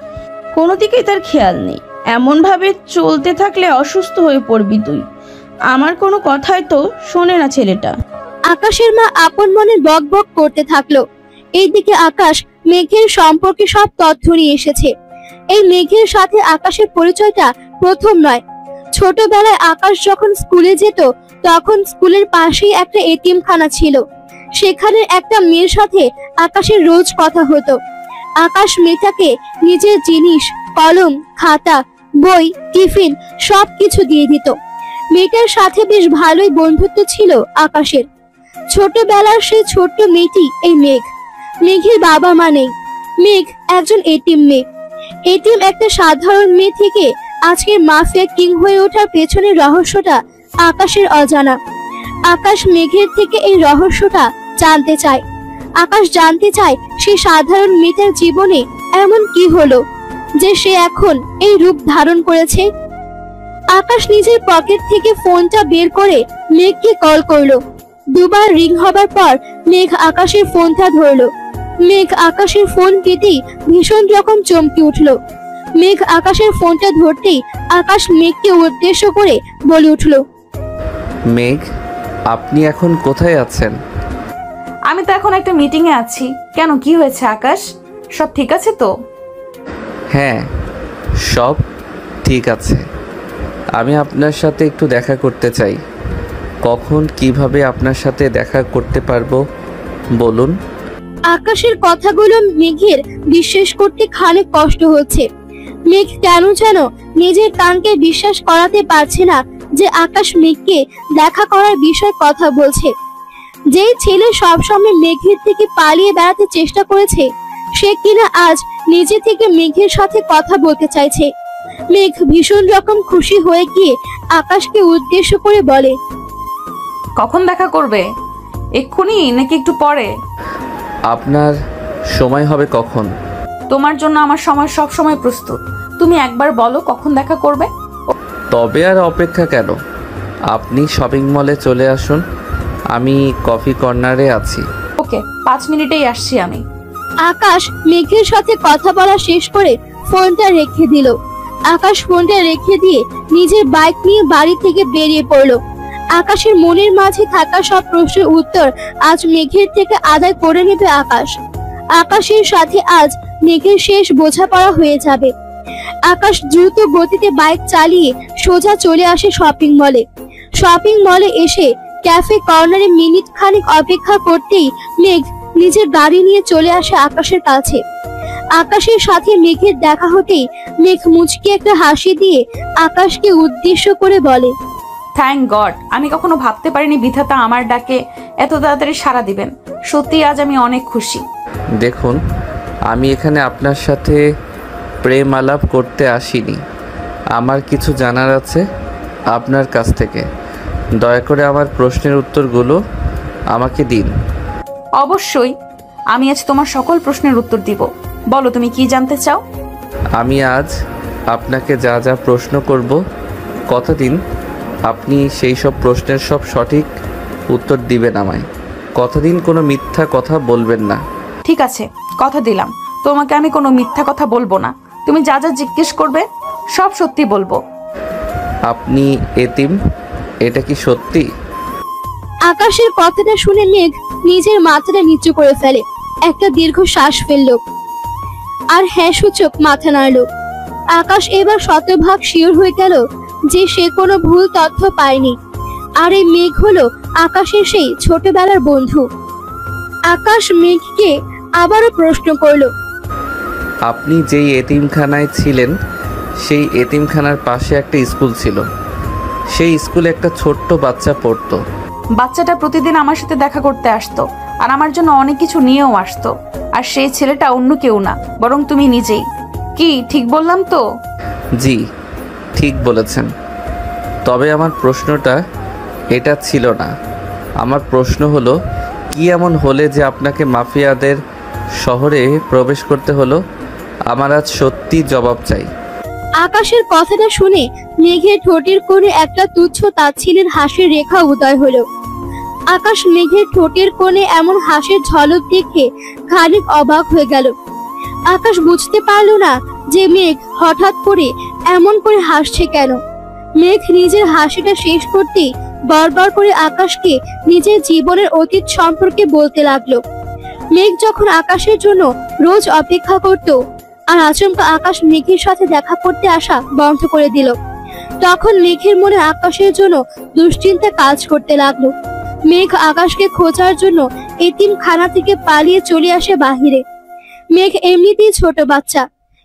কোনো দিকেই তার খেয়াল নেই। এমনভাবে চলতে থাকলে অসুস্থ হয়ে পড়বি তুই। আমার কোনো কথাই তো শোনে না ছেলেটা। আকাশের মা আপন মনে বক বক করতে থাকলো। এইদিকে আকাশ মেঘের সম্পর্কে সব তথ্য নিয়ে এসেছে। এই মেঘের সাথে আকাশের পরিচয়টা প্রথম নয়। ছোটবেলায় আকাশ যখন স্কুলে যেত তখন স্কুলের পাশেই একটা এতিমখানা ছিল। সেখানে একটা মেয়ের সাথে আকাশের রোজ কথা হতো। আকাশ মেয়েটাকে নিজের জিনিস, কলম, খাতা, বই, টিফিন সবকিছু দিয়ে দিত। মেয়েটার সাথে বেশ ভালোই বন্ধুত্ব ছিল আকাশের। ছোটবেলার সেই ছোট্ট মেয়েটি এই মেঘ। মেঘের বাবা মা নেই। মেঘ একজন এতিম মেয়ে। এতিম একটা সাধারণ মেয়ে থেকে আজকের মাফিয়া কিং হয়ে ওঠার পেছনের রহস্যটা আকাশের অজানা। আকাশ মেঘের থেকে এই রহস্যটা জানতে চায়। আকাশ জানতে চায় সেই সাধারণ মেয়েটার জীবনে এমন কি হলো যে সে এখন এই রূপ ধারণ করেছে। আকাশ নিজের পকেট থেকে ফোনটা বের করে মেঘকে কল করলো। দুবার রিং হবার পর মেঘ আকাশের ফোনটা ধরলো। মেঘ আকাশের ফোন পেতেই ভীষণ রকম চমকে উঠলো। মেঘ আকাশের ফোনটা ধরতেই আকাশ মেঘকে উদ্দেশ্য করে বলে উঠলো, মেঘ, আপনি এখন কোথায় আছেন? আমি তো এখন একটা মিটিংয়ে আছি। কেন, কি হয়েছে আকাশ? সব ঠিক আছে তো? হ্যাঁ, সব ঠিক আছে। আমি আপনার সাথে একটু দেখা করতে চাই। কখন কিভাবে আপনার সাথে দেখা করতে পারবো বলুন? আকাশের কথাগুলো মেঘের বিশ্বাস করতে খানিক কষ্ট হচ্ছে। মেঘ কেন যেন নিজের কানকে বিশ্বাস করাতে পারছে না যে আকাশ মেঘকে দেখা করার বিষয়ে কথা বলছে। যেই ছেলে সবসময় মেঘের থেকে পালিয়ে বেড়াতে চেষ্টা করেছে সে কিনা আজ নিজে থেকে মেঘের সাথে কথা বলতে চাইছে। মেঘ ভীষণ রকম খুশি হয়ে গিয়ে আকাশকে উদ্দেশ্য করে বলে, কখন দেখা করবে? এক্ষুনি নাকি একটু পরে? আপনার সময় হবে কখন? তোমার জন্য আমার সময় সব সময় প্রস্তুত। তুমি একবার বলো কখন দেখা করবে। তবে আর অপেক্ষা কেন? আপনি শপিং মলে চলে আসুন, আমি কফি কর্নারে আছি। ওকে, 5 মিনিটেই আসছি আমি। আকাশ মেঘের সাথে কথা বলা শেষ করে ফোনটা রেখে দিল। আকাশ ফোনটা রেখে দিয়ে নিজের বাইক নিয়ে বাড়ি থেকে বেরিয়ে পড়লো। আকাশের মনের মাঝে থাকা সব প্রশ্নের উত্তর আজ মেঘের থেকে আদায় করে নেবে আকাশ। আকাশের সাথে আজ মেঘের শেষ বোঝাপড়া হয়ে যাবে। আকাশ দ্রুত গতিতে বাইক চালিয়ে সোজা চলে আসে শপিং মলে। শপিং মলে এসে ক্যাফে কর্নারে মিনিট খানিক অপেক্ষা করতেই মেঘ নিজের গাড়ি নিয়ে চলে আসে আকাশের কাছে। আকাশের সাথে মেঘের দেখা হতেই মেঘ মুচকি একটা হাসি দিয়ে আকাশকে উদ্দেশ্য করে বলে, থ্যাংক গড, আমি কখনো ভাবতে পারিনি বিধাতা আমার ডাকে এত তাড়াতাড়ি সাড়া দিবেন। সত্যি আজ আমি অনেক খুশি। দেখুন, আমি এখানে আপনার সাথে প্রেম আলাপ করতে আসিনি। আমার কিছু জানার আছে আপনার কাছ থেকে। দয়া করে আমার প্রশ্নের উত্তরগুলো আমাকে দিন। অবশ্যই, আমি আজ তোমার সকল প্রশ্নের উত্তর দিব। বলো তুমি কি জানতে চাও? আমি আজ আপনাকে যা যা প্রশ্ন করব, কথা দিন আপনি সেই সব প্রশ্নের সব সঠিক উত্তর দিবেন আমায়। কথা দিন কোনো মিথ্যা কথা বলবেন না। ঠিক আছে, কথা দিলাম। তোমাকে আমি কোনো মিথ্যা কথা বলবো না। তুমি যা যা জিজ্ঞেস করবে সব সত্যি বলবো। আপনি এতিম, এটা কি সত্যি? আকাশের কথাটা শুনে মেঘ নিজের মাথাটা নিচু করে ফেলে। একটা দীর্ঘ শ্বাস ফেলল। আর হ্যাঁ সূচক মাথা নাড়ল। আকাশ এবার শতভাগ শিওর হয়ে গেল যে সে কোনো ভুল তথ্য পায়নি, আর এই মেঘ হলো আকাশের সেই ছোটবেলার বন্ধু। আকাশ মেঘকে আবারও প্রশ্ন করলো, আপনি যেই এতিমখানায় ছিলেন সেই এতিমখানার পাশে একটা স্কুল ছিল, সেই স্কুলে একটা ছোট্ট বাচ্চা পড়তো। বাচ্চাটা প্রতিদিন আমার সাথে দেখা করতে আসতো আর আমার জন্য অনেক কিছু নিয়েও আসতো। আর সেই ছেলেটা অন্য কেউ না, বরং তুমি নিজেই। কি ঠিক বললাম তো? জি, ঠিক বলেছেন। তবে আমার প্রশ্নটা এটা ছিল না। আমার প্রশ্ন হলো, কি এমন হলে যে আপনাকে মাফিয়াদের শহরে প্রবেশ করতে হলো? আমার আজ সত্যি জবাব চাই। আকাশের কথাটা শুনে মেঘের ঠোঁটের কোণে একটা তুচ্ছ তাচ্ছিলের হাসির রেখা উদয় হলো। আকাশ মেঘের ঠোঁটের কোণে এমন হাসির ঝলক দেখে খানিক অবাক হয়ে গেল। আকাশ বুঝতে পারলো না যে মেঘ হঠাৎ করে এমন করে হাসছে কেন। মেঘ নিজের হাসিটা শেষ করতেই বারবার করে আকাশকে নিজের জীবনের অতীত সম্পর্কে বলতে লাগলো। মেঘ যখন আকাশের জন্য রোজ অপেক্ষা করত, আর আচমকা আকাশ মেঘের সাথে দেখা করতে আসা বন্ধ করে দিল, তখন মেঘের মনে আকাশের জন্য দুশ্চিন্তা কাজ করতে লাগলো। মেঘ আকাশকে খোঁজার জন্য এতিমখানা থেকে পালিয়ে চলে আসে বাহিরে। মেঘ এমনিতেই ছোট বাচ্চা,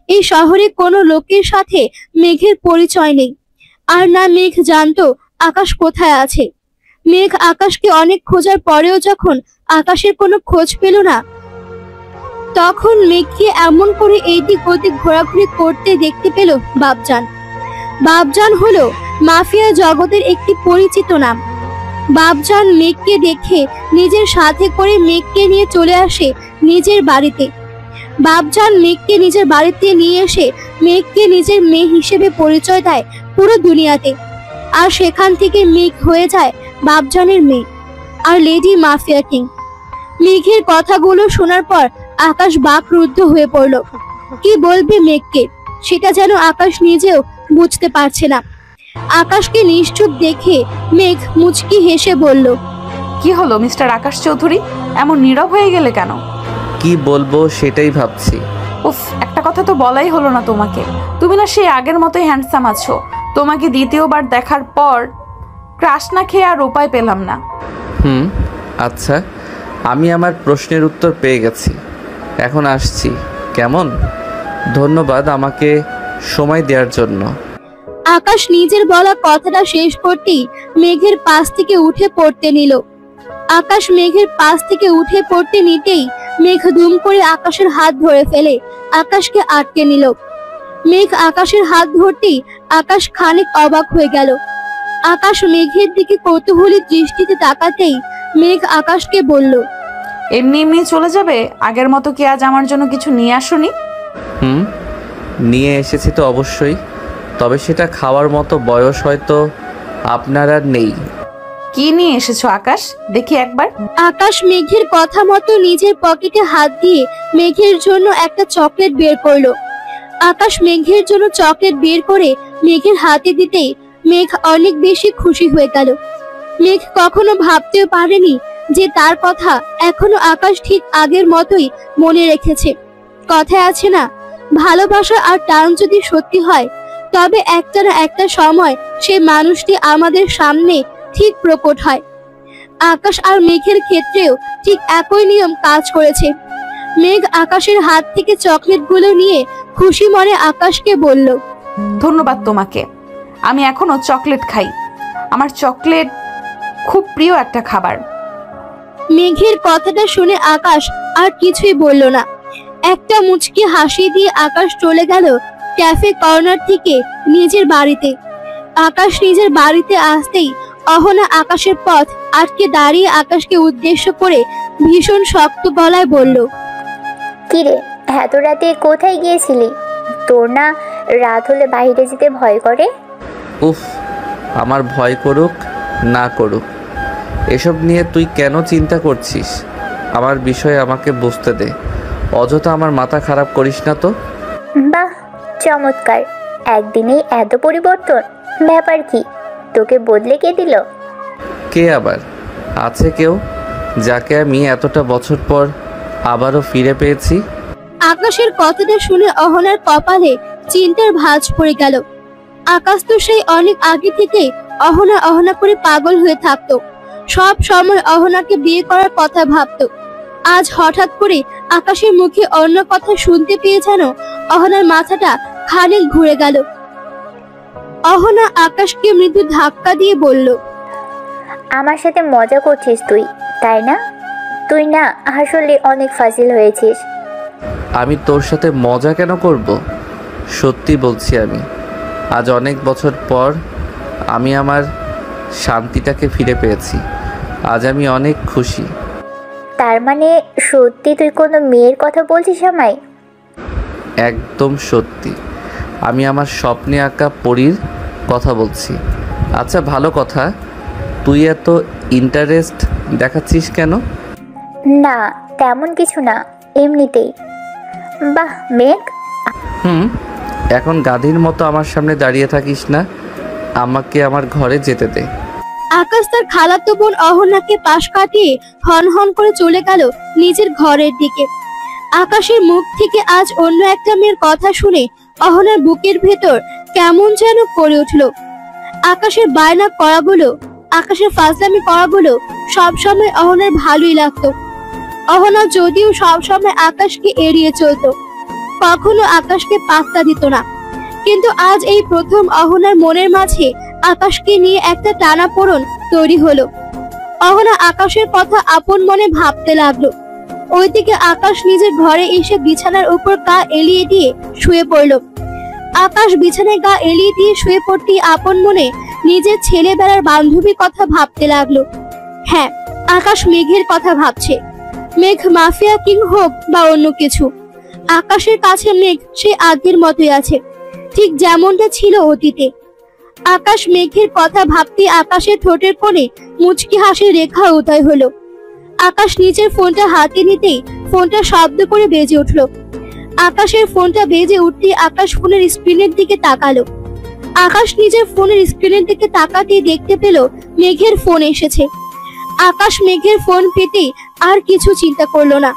এই শহরে কোনো লোকের সাথে মেঘের পরিচয় নেই, আর না মেঘ জানতো আকাশ কোথায় আছে। মেঘ আকাশকে অনেক খোঁজার পরেও যখন আকাশের কোনো খোঁজ পেল না, তখন মেঘকে এমন করে এইদিক ওদিক ঘোরাঘুরি করতে দেখতে পেল বাবজান। বাবজান হলো মাফিয়া জগতের একটি পরিচিত নাম। বাবজান মেঘকে দেখে নিজের সাথে করে মেঘকে নিয়ে চলে আসে নিজের বাড়িতে। বাবজান মেঘকে নিজের বাড়িতে নিয়ে এসে মেঘকে নিজের মেয়ে হিসেবে পরিচয় দেয় পুরো দুনিয়াতে, আর সেখান থেকে মেঘ হয়ে যায় বাবজানের মেয়ে আর লেডি মাফিয়া কিং। মেঘের কথাগুলো শোনার পর আকাশ বাকরুদ্ধ হয়ে পড়ল। কি বলবে মেঘকে সেটা যেন আকাশ নিজেও বুঝতে পারছে না। আকাশকে নিশ্চুপ দেখে মেঘ মুচকি হেসে বলল, কি হলো মিস্টার আকাশ চৌধুরী, এমন নীরব হয়ে গেলে কেন? কি বলবো সেটাই ভাবছি। উফ, একটা কথা তো বলাই হলো না তোমাকে। তুমি না সেই আগের মতোই হ্যান্ডসাম আছো। তোমাকে দ্বিতীয়বার দেখার পর ক্রাশ না খেয়ে আর উপায় পেলাম না। আচ্ছা, আমি আমার প্রশ্নের উত্তর পেয়ে গেছি, এখন আসছি। কেমন? ধন্যবাদ আমাকে সময় দেওয়ার জন্য। আকাশ নিজের বলা কথাটা শেষ করতেই মেঘের পাশ থেকে উঠে পড়তে নিল। আকাশ মেঘের পাশ থেকে উঠে পড়তে নিতেই মেঘ দুম করে আকাশের হাত ধরে ফেলে আকাশকে আটকে নিল। মেঘ আকাশের হাত ধরতেই আকাশ খানিক অবাক হয়ে গেল। আকাশ মেঘের দিকে কৌতূহলী দৃষ্টিতে তাকাতেই মেঘ আকাশকে বলল, এমনি এমনি চলে যাবে? আগের মতো কি আজ আমার জন্য কিছু নিয়ে আসোনি? নিয়ে এসেছি তো অবশ্যই, তবে সেটা খাওয়ার মতো বয়স হয়তো আপনার আর নেই। কি নিয়ে এসেছো আকাশ, দেখি একবার। আকাশ মেঘের কথা মতো নিজের পকেটে হাত দিয়ে মেঘের জন্য একটা চকলেট বের করলো। আকাশ মেঘের জন্য চকলেট বের করে মেঘের হাতে দিতেই মেঘ অনেক বেশি খুশি হয়ে গেল। মেঘ কখনো ভাবতেও পারেনি যে তার কথা এখনো আকাশ ঠিক আগের মতোই মনে রেখেছে। কথায় আছে না, ভালোবাসা আর টান যদি সত্যি হয় তবে একটা না একটা সময় সেই মানুষটি আমাদের সামনে ঠিক প্রকট হয়। আকাশ আর মেঘের ক্ষেত্রেও ঠিক একই নিয়ম কাজ করেছে। মেঘ আকাশের হাত থেকে চকলেটগুলো নিয়ে খুশি মনে আকাশকে বলল, ধন্যবাদ তোমাকে। আমি এখনো চকলেট খাই। আমার চকলেট খুব প্রিয় একটা খাবার। মেঘের কথাটা শুনে আকাশ আর কিছুই বলল না। একটা মুচকি হাসি দিয়ে আকাশ চলে গেল ক্যাফে কর্নার থেকে নিজের বাড়িতে। আকাশ নিজের বাড়িতে আসতেই অহনা আকাশের পথ আটকে দাঁড়িয়ে আকাশকে উদ্দেশ্য করে ভীষণ শক্ত গলায় বলল, কিরে, এত রাতে কোথায় গিয়েছিলি? তোর না রাত হলে বাইরে যেতে ভয় করে? উফ, আমার ভয় করুক না করুক, এসব নিয়ে তুই কেন চিন্তা করছিস? আমার বিষয়ে আমাকে বুঝতে দে, অযথা আমার মাথা খারাপ করিস না তো। বাহ, চমৎকার। একদিনেই এত পরিবর্তন, ব্যাপার কি? তোকে বদলে কে দিল? কে আবার? আছে কেউ যাকে আমি এতটা বছর পর আবারও ফিরে পেয়েছি? আকাশের কথাটা শুনে অহনার কপালে চিন্তার ভাঁজ পড়ে গেল। আকাশ তো সেই অনেক আগে থেকে অহনা অহনা করে পাগল হয়ে থাকতো, সব সময় অহনাকে বিয়ে করার কথা ভাবতো। আজ হঠাৎ করে আকাশের মুখে অন্য কথা শুনতে পেয়ে যেন অহনার মাথাটা খানিক ঘুরে গেল। অহনা আকাশকে মৃদু ধাক্কা দিয়ে বলল, আমার সাথে মজা করছিস তুই, তাই না? তুই না আসলে অনেক ফাজিল হয়েছিস। আমি তোর সাথে মজা কেন করব? সত্যি বলছি, আমি আজ অনেক বছর পর আমি আমার শান্তিটাকে ফিরে পেয়েছি। আজ আমি অনেক খুশি। তার মানে সত্যি তুই কোনো মেয়ের কথা বলছিস আমায়? একদম সত্যি, আমি আমার স্বপ্নে আঁকা পরীর কথা বলছি। আচ্ছা ভালো কথা, তুই এত ইন্টারেস্ট দেখাচ্ছিস কেন? না তেমন কিছু না, এমনিতেই। বাহ মেঘ, এখন গাধীর মতো আমার সামনে দাঁড়িয়ে থাকিস না, আমাকে আমার ঘরে যেতে দে। আকাশ তার খালাতো বোন অহনাকে পাশ কাটিয়ে হন হন করে চলে গেল নিজের ঘরের দিকে। আকাশের মুখ থেকে আজ অন্য একটা মেয়ের কথা শুনে অহনার বুকের ভেতর কেমন যেন করে উঠল। আকাশের বায়না করাগুলো, আকাশের ফাজলামি করাগুলো সবসময় অহনার ভালোই লাগতো। অহনা যদিও সবসময় আকাশকে এড়িয়ে চলতো, কখনো আকাশকে পাত্তা দিত না, কিন্তু আজ এই প্রথম অহনার মনের মাঝে আকাশকে নিয়ে একটা টানাপোড়েন তৈরি হলো। অহনা আকাশের কথা আপন মনে ভাবতে লাগলো। ওইদিকে আকাশ নিজের ঘরে এসে বিছানার উপর গা এলিয়ে দিয়ে শুয়ে পড়ল। আকাশ বিছানায় গা এলিয়ে দিয়ে শুয়ে পড়তেই আপন মনে নিজের ছেলেবেলার বান্ধবীর কথা ভাবতে লাগলো। হ্যাঁ, আকাশ মেঘের কথা ভাবছে। মেঘ মাফিয়া কিং হোক বা অন্য কিছু, আকাশের কাছে মেঘ সে আগের মতোই আছে, ঠিক যেমনটা ছিল অতীতে। আকাশ মেঘের কথা ভাবতে আকাশের ঠোঁটের কোণে মুচকি হাসির রেখা উদয় হলো। আকাশ নিজের ফোনটা হাতে নিতেই ফোনটা শব্দ করে বেজে উঠল। আকাশের ফোনটা বেজে উঠতেই আকাশ ফোনের স্ক্রিনের দিকে তাকালো। আকাশ নিজের ফোনের স্ক্রিনের দিকে তাকাতেই দেখতে পেল মেঘের ফোন এসেছে। আকাশ মেঘের ফোন পেতেই আর কিছু চিন্তা করলো না,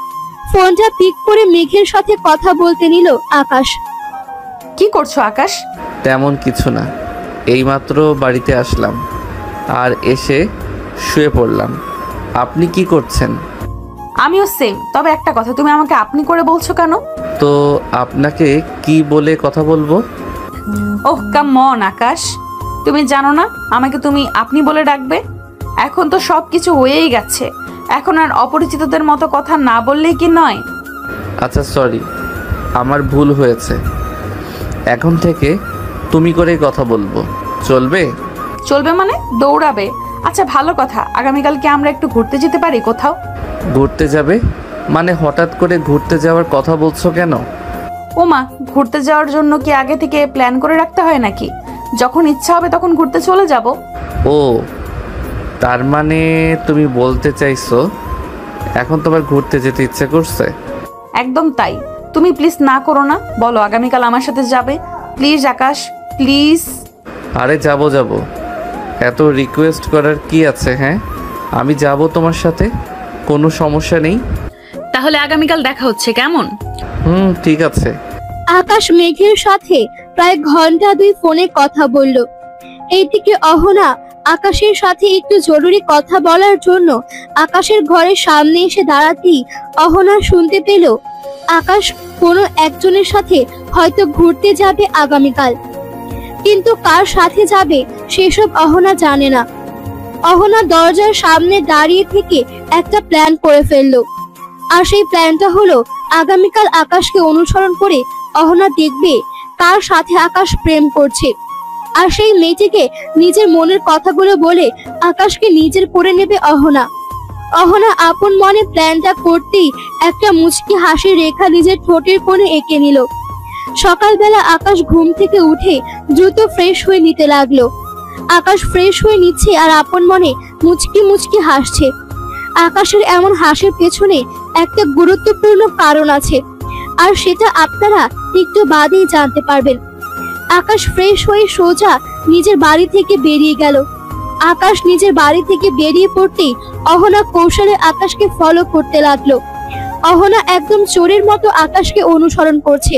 ফোনটা পিক করে মেঘের সাথে কথা বলতে নিল আকাশ। কি করছো আকাশ? তেমন কিছু না, এইমাত্র বাড়িতে আসলাম আর এসে শুয়ে পড়লাম। আপনি কি করছেন? আমিও সেম, তবে একটা কথা, তুমি আমাকে আপনি করে বলছো কেন? তো আপনাকে কি বলে কথা বলবো? ওহ কাম অন আকাশ, তুমি জানো না আমাকে তুমি আপনি বলে ডাকবে? এখন তো সব কিছু হয়েই গেছে, এখন আর অপরিচিতদের মতো কথা না বললেই কি নয়? আচ্ছা সরি, আমার ভুল হয়েছে। এখন থেকে তুমি করেই কথা বলবো, চলবে? চলবে মানে? দৌড়াবে? আচ্ছা ভালো কথা, আগামীকালকে আমরা একটু ঘুরতে যেতে পারি কোথাও? ঘুরতে যাবে মানে হঠাৎ করে ঘুরতে যাওয়ার কথা বলছো কেন? ওমা, ঘুরতে যাওয়ার জন্য কি আগে থেকে প্ল্যান করে রাখতে হয় নাকি? যখন ইচ্ছা হবে তখন ঘুরতে চলে যাব। ও, তার মানে তুমি বলতে চাইছো এখন তোমার ঘুরতে যেতে ইচ্ছে করছে? একদম তাই। তুমি প্লিজ না করো না, বলো আগামীকাল আমার সাথে যাবে প্লিজ আকাশ, প্লিজ। আরে যাবো, এত রিকোয়েস্ট করার কি আছে? হ্যাঁ আমি যাব তোমার সাথে, কোনো সমস্যা নেই। তাহলে আগামীকাল দেখা হচ্ছে, কেমন? ঠিক আছে। আকাশ মেঘের সাথে প্রায় ঘন্টা 2 ফোনে কথা বলল। এইদিকে অহনা আকাশের সাথে একটু জরুরি কথা বলার জন্য আকাশের ঘরের সামনে এসে দাঁড়াতেই অহনা শুনতে পেল আকাশ কোনো একজনের সাথে হয়তো ঘুরতে যাবে আগামীকাল, কিন্তু কার সাথে যাবে সেসব অহনা জানে না। অহনা দরজার সামনে দাঁড়িয়ে থেকে একটা প্ল্যান করে ফেললো, আর সেই প্ল্যানটা হলো আগামীকাল আকাশকে অনুসরণ করে অহনা দেখবে কার সাথে আকাশ প্রেম করছে, আর সেই মেয়েটিকে নিজের মনের কথাগুলো বলে আকাশকে নিজের করে নেবে অহনা। অহনা আপন মনে প্ল্যানটা করতেই একটা মুচকি হাসির রেখা নিজের ঠোঁটের কোণে এঁকে নিল। সকালবেলা আকাশ ঘুম থেকে উঠে দ্রুত ফ্রেশ হয়ে নিতে লাগলো। আকাশ ফ্রেশ হয়ে নিচ্ছে আর আপন মনে মুচকি মুচকি হাসছে। আকাশের এমন হাসির পেছনে একটা গুরুত্বপূর্ণ কারণ আছে, আর সেটা আপনারা একটু বাদেই জানতে পারবেন। আকাশ ফ্রেশ হয়ে সোজা নিজের বাড়ি থেকে বেরিয়ে গেল। আকাশ নিজের বাড়ি থেকে বেরিয়ে পড়তেই অহনা কৌশলে আকাশকে ফলো করতে লাগলো। অহনা একদম চোরের মতো আকাশকে অনুসরণ করছে।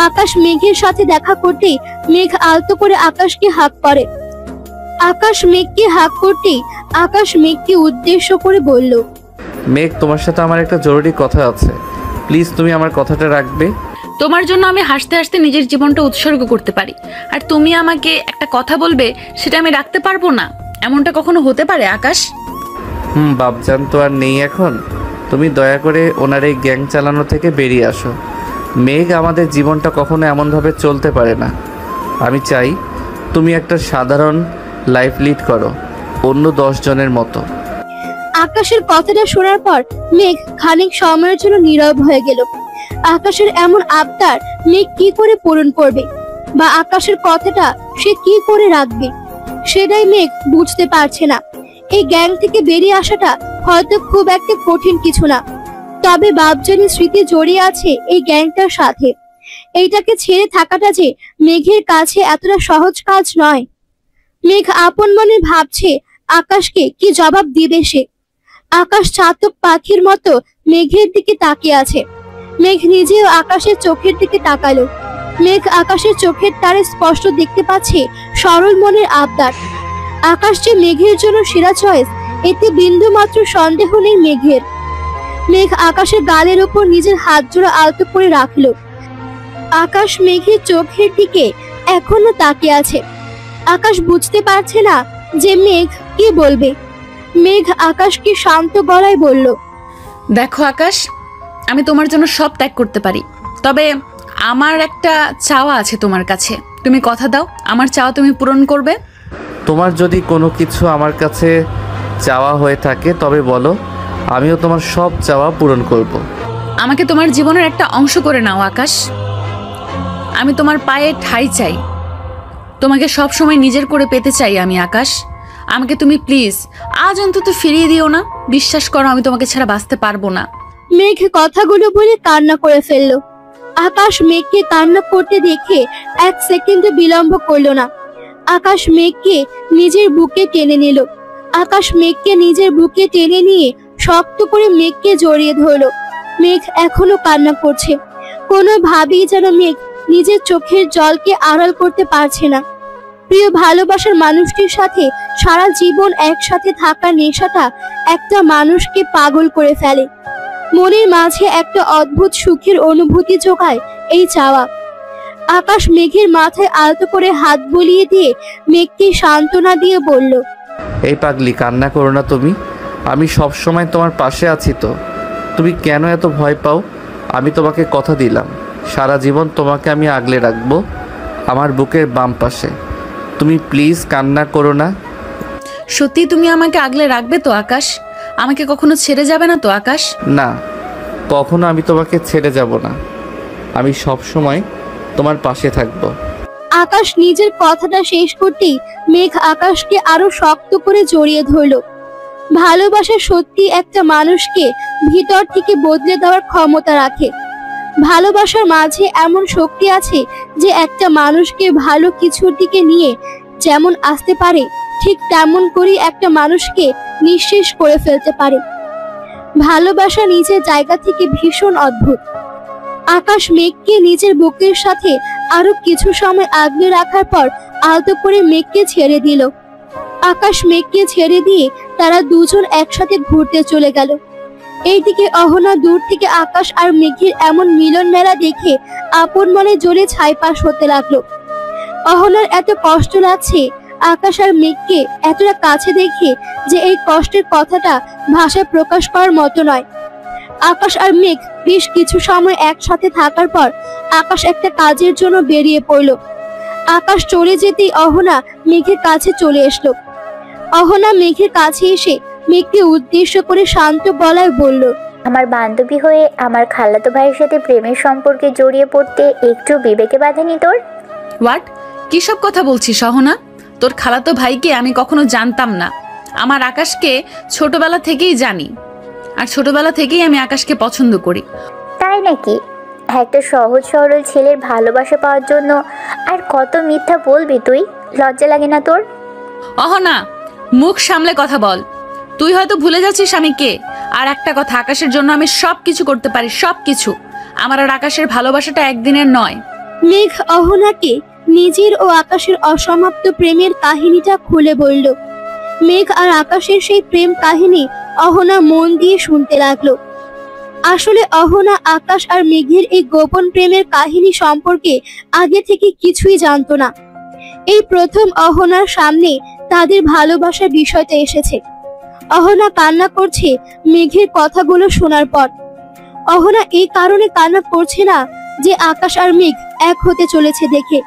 আকাশ মেঘের সাথে দেখা করতেই মেঘ আলতো করে আকাশকে হাঁক করে। আকাশ মেঘকে হাঁক করতেই আকাশ মেঘকে উদ্দেশ্য করে বলল, মেঘ, তোমার সাথে আমার একটা জরুরি কথা আছে, প্লিজ তুমি আমার কথাটা রাখবে? তোমার জন্য আমি হাসতে হাসতে নিজের জীবনটা উৎসর্গ করতে পারি, আর তুমি আমাকে একটা কথা বলবে সেটা আমি রাখতে পারবো না, এমনটা কখনো হতে পারে আকাশ? বাপজান তো আর নেই এখন, তুমি দয়া করে ওনার এই গ্যাং চালানো থেকে বেরিয়ে আসো। মেঘ, আমাদের জীবনটা কখনো এমনভাবে চলতে পারে না। আমি চাই তুমি একটা সাধারণ লাইফ লিড করো, অন্য 10 জনের মতো। আকাশের কথাটা শোনার পর মেঘ খানিক সময়ের জন্য নীরব হয়ে গেল। আকাশের এমন আবদার মেঘ কি করে পূরণ করবে, বা আকাশের কথাটা সে কি করে রাখবে, সেটাই মেঘ বুঝতে পারছে না। এই গ্যাং থেকে বেরিয়ে আসাটা হয়তো খুব একটা কঠিন কিছু না, তবে বাপজানি স্মৃতি জড়িয়ে আছে এই গ্যাংটার সাথে। এইটাকে ছেড়ে থাকাটা যে মেঘের কাছে এতটা সহজ কাজ নয়। মেঘ আপন মনে ভাবছে আকাশকে কি জবাব দিবে সে। আকাশ চাতক পাখির মতো মেঘের দিকে তাকিয়ে আছে। মেঘ নিজেও আকাশের চোখের দিকে তাকালো। মেঘ আকাশের চোখের তারে স্পষ্ট দেখতে পাচ্ছে সরল মনের আবদার। আকাশ যে মেঘের জন্য সেরা চয়েস, এতে বিন্দু মাত্র সন্দেহ নেই মেঘের। মেঘ আকাশের গালের উপর নিজের হাত জোড়া আলতো করে রাখলো। আকাশ মেঘের চোখের দিকে এখনো তাকিয়ে আছে। আকাশ বুঝতে পারছে না যে মেঘ কি বলবে। মেঘ আকাশকে শান্ত গলায় বলল, দেখো আকাশ, আমি তোমার জন্য সব ত্যাগ করতে পারি, তবে আমার একটা চাওয়া আছে তোমার কাছে। তুমি কথা দাও আমার চাওয়া তুমি পূরণ করবে? তোমার যদি কোনো কিছু আমার কাছে চাওয়া হয়ে থাকে তবে বলো, আমিও তোমার সব চাওয়া পূরণ করব। আমাকে তোমার জীবনের একটা অংশ করে নাও আকাশ। আমি তোমার পায়ে ঠাঁই চাই, তোমাকে সব সময় নিজের করে পেতে চাই আমি আকাশ। আমাকে তুমি প্লিজ আজ অন্তত ফিরিয়ে দিও না। বিশ্বাস করো, আমি তোমাকে ছাড়া বাঁচতে পারবো না। মেঘ কথাগুলো বলে কান্না করে ফেললো। আকাশ মেঘকে কান্না করতে দেখে এক সেকেন্ড বিলম্ব করলো না। আকাশ মেঘকে নিজের বুকে টেনে নিল। আকাশ মেঘকে নিজের বুকে টেনে নিয়ে শক্ত করে মেঘকে জড়িয়ে ধরলো। মেঘ এখনো কান্না করছে। কোনোভাবেই যেন মেঘ নিজের চোখের জলকে আড়াল করতে পারছে না। প্রিয় ভালোবাসার মানুষটির সাথে সারা জীবন একসাথে থাকার নেশাটা একটা মানুষকে পাগল করে ফেলে। মনের মাঝে একটা অদ্ভুত সুখের অনুভূতি জোগায় এই চাওয়া। আকাশ মেঘের মাথায় আলতো করে হাত বুলিয়ে দিয়ে মেঘকে সান্ত্বনা দিয়ে বলল, এই পাগলি, কান্না করো না তুমি, আমি সব সময় তোমার পাশে আছি তো। তুমি কেন এত ভয় পাও? আমি তোমাকে কথা দিলাম, সারা জীবন তোমাকে আমি আগলে রাখবো আমার বুকের বাম পাশে। তুমি প্লিজ কান্না করো না। সত্যি তুমি আমাকে আগলে রাখবে তো আকাশ? আমাকে কখনো ছেড়ে যাবে না তো আকাশ? না, কখনো আমি তোমাকে ছেড়ে যাব না, আমি সব সময় তোমার পাশে থাকবো। আকাশ নিজের কথাটা শেষ করতেই মেঘ আকাশকে আরো শক্ত করে জড়িয়ে ধরল। ভালোবাসা সত্যি একটা মানুষকে ভিতর থেকে বদলে দেওয়ার ক্ষমতা রাখে। ভালোবাসার মাঝে এমন শক্তি আছে যে একটা মানুষকে ভালো কিছুর দিকে নিয়ে যেমন আসতে পারে, ঠিক তেমন করেই একটা মানুষকে নিঃশেষ করে ফেলতে পারে। ভালোবাসা নিজের জায়গা থেকে ভীষণ অদ্ভুত। আকাশ মেঘকে নিজের বুকের সাথে আরো কিছু সময় আগলে রাখার পর আলতো করে মেঘকে ছেড়ে দিল। আকাশ মেঘকে ছেড়ে দিয়ে তারা দুজন একসাথে ঘুরতে চলে গেল। এইদিকে অহনা দূর থেকে আকাশ আর মেঘের এমন মিলন মেলা দেখে আপন মনে জ্বলে ছাইপাস হতে লাগলো। অহনার এত কষ্ট লাগছে আকাশ আর মেঘকে এতটা কাছে দেখে যে এই কষ্টের কথাটা ভাষায় প্রকাশ করার মতো নয়। আকাশ আর মেঘ বেশ কিছু সময় একসাথে থাকার পর আকাশ একটা কাজের জন্য বেরিয়ে পড়ল। আকাশ চলে যেতেই অহনা মেঘের কাছে চলে আসলো। অহনা মেঘের কাছে এসে মেঘকে উদ্দেশ্য করে শান্ত গলায় বলল, আমার বান্ধবী হয়ে আমার খালাতো ভাইয়ের সাথে প্রেমের সম্পর্কে জড়িয়ে পড়তে একটু বিবেকে বাঁধেনি তোর? হোয়াট? কি সব কথা বলছিস অহনা? তোর খালাতো ভাইকে আমি কখনো জানতাম না। আমার আকাশকে ছোটবেলা থেকেই জানি, আর ছোটবেলা থেকেই আমি আকাশকে পছন্দ করি। তাই নাকি? একটা সহজ সরল ছেলের ভালোবাসা পাওয়ার জন্য আর কত মিথ্যা বলবি তুই? লজ্জা লাগে না তোর? অহনা, মুখ সামলে কথা বল। তুই হয়তো ভুলে যাচ্ছিস আমি কে। আর একটা কথা, আকাশের জন্য আমি সব কিছু করতে পারি, সব কিছু। আমার আর আকাশের ভালোবাসাটা একদিনের নয়। মেঘ অহনাকে নিজের ও আকাশের অসমাপ্ত প্রেমের কাহিনীটা খুলে বলল। মেঘ আর আকাশের সেই প্রেম কাহিনী অহনা মন দিয়ে শুনতে লাগলো। আসলে অহনা আকাশ আর মেঘের এই গোপন প্রেমের কাহিনী সম্পর্কে আগে থেকে কিছুই জানতো না। এই প্রথম অহনার সামনে তাদের ভালোবাসার বিষয়টা এসেছে। অহনা কান্না করছে মেঘের কথাগুলো শোনার পর। অহনা এই কারণে কান্না করছে না যে আকাশ আর মেঘ এক হতে চলেছে দেখে,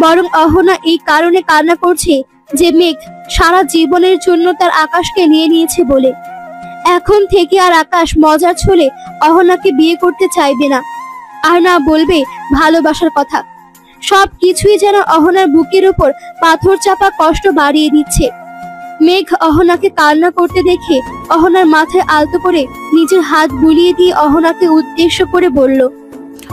বরং অহনা এই কারণে কান্না করছে যে মেঘ সারা জীবনের জন্য তার আকাশকে নিয়ে নিয়েছে বলে। এখন থেকে আর আকাশ মজার ছলে অহনাকে বিয়ে করতে চাইবে না, আর না বলবে ভালোবাসার কথা। সব কিছুই যেন অহনার বুকের উপর পাথর চাপা কষ্ট বাড়িয়ে দিচ্ছে। মেঘ অহনাকে কান্না করতে দেখে অহনার মাথায় আলতো করে নিজের হাত বুলিয়ে দিয়ে অহনাকে উদ্দেশ্য করে বলল,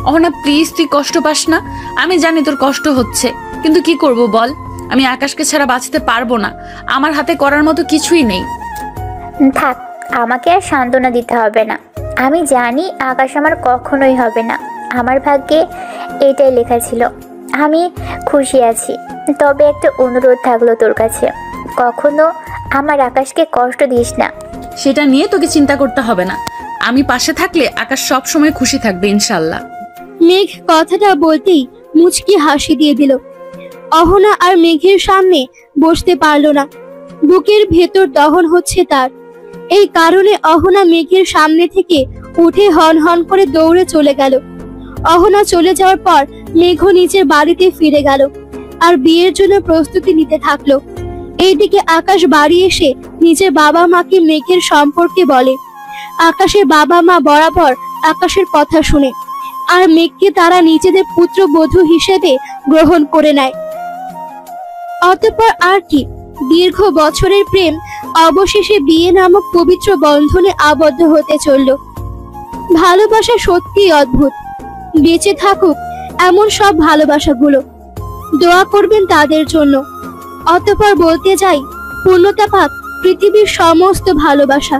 অহনা প্লিজ, তুই কষ্ট পাস না। আমি জানি তোর কষ্ট হচ্ছে, কিন্তু কি করব বল? আমি আকাশকে ছাড়া বাঁচতে পারবো না। আমার হাতে করার মতো কিছুই নেই। থাক, আমাকে আর সান্ত্বনা দিতে হবে না। আমি জানি আকাশ আমার কখনোই হবে না। আমার ভাগ্যে এটাই লেখা ছিল। আমি খুশি আছি, তবে একটা অনুরোধ থাকলো তোর কাছে, কখনো আমার আকাশকে কষ্ট দিস না। সেটা নিয়ে তোকে চিন্তা করতে হবে না। আমি পাশে থাকলে আকাশ সব সময় খুশি থাকবে ইনশাল্লাহ। মেঘ কথাটা বলতেই মুচকি হাসি দিয়ে দিল। অহনা আর মেঘের সামনে বসতে পারলো না, বুকের ভেতর দহন হচ্ছে তার। এই কারণে অহনা মেঘের সামনে থেকে উঠে হন হন করে দৌড়ে চলে গেল। অহনা চলে যাওয়ার পর মেঘ নিজের বাড়িতে ফিরে গেল আর বিয়ের জন্য প্রস্তুতি নিতে থাকলো। এইদিকে আকাশ বাড়ি এসে নিজের বাবা মাকে মেঘের সম্পর্কে বলে। আকাশের বাবা মা বরাবর আকাশের কথা শুনে, আর মেঘকে তারা নিজেদের পুত্রবধূ হিসেবে গ্রহণ করে নেয়। অতঃপর আর কি, দীর্ঘ বছরের প্রেম অবশেষে বিয়ে নামক পবিত্র বন্ধনে আবদ্ধ হতে চলল। ভালোবাসা সত্যিই অদ্ভুত। বেঁচে থাকুক এমন সব ভালোবাসাগুলো, দোয়া করবেন তাদের জন্য। অতঃপর বলতে যাই, পূর্ণতা পাক পৃথিবীর সমস্ত ভালোবাসা।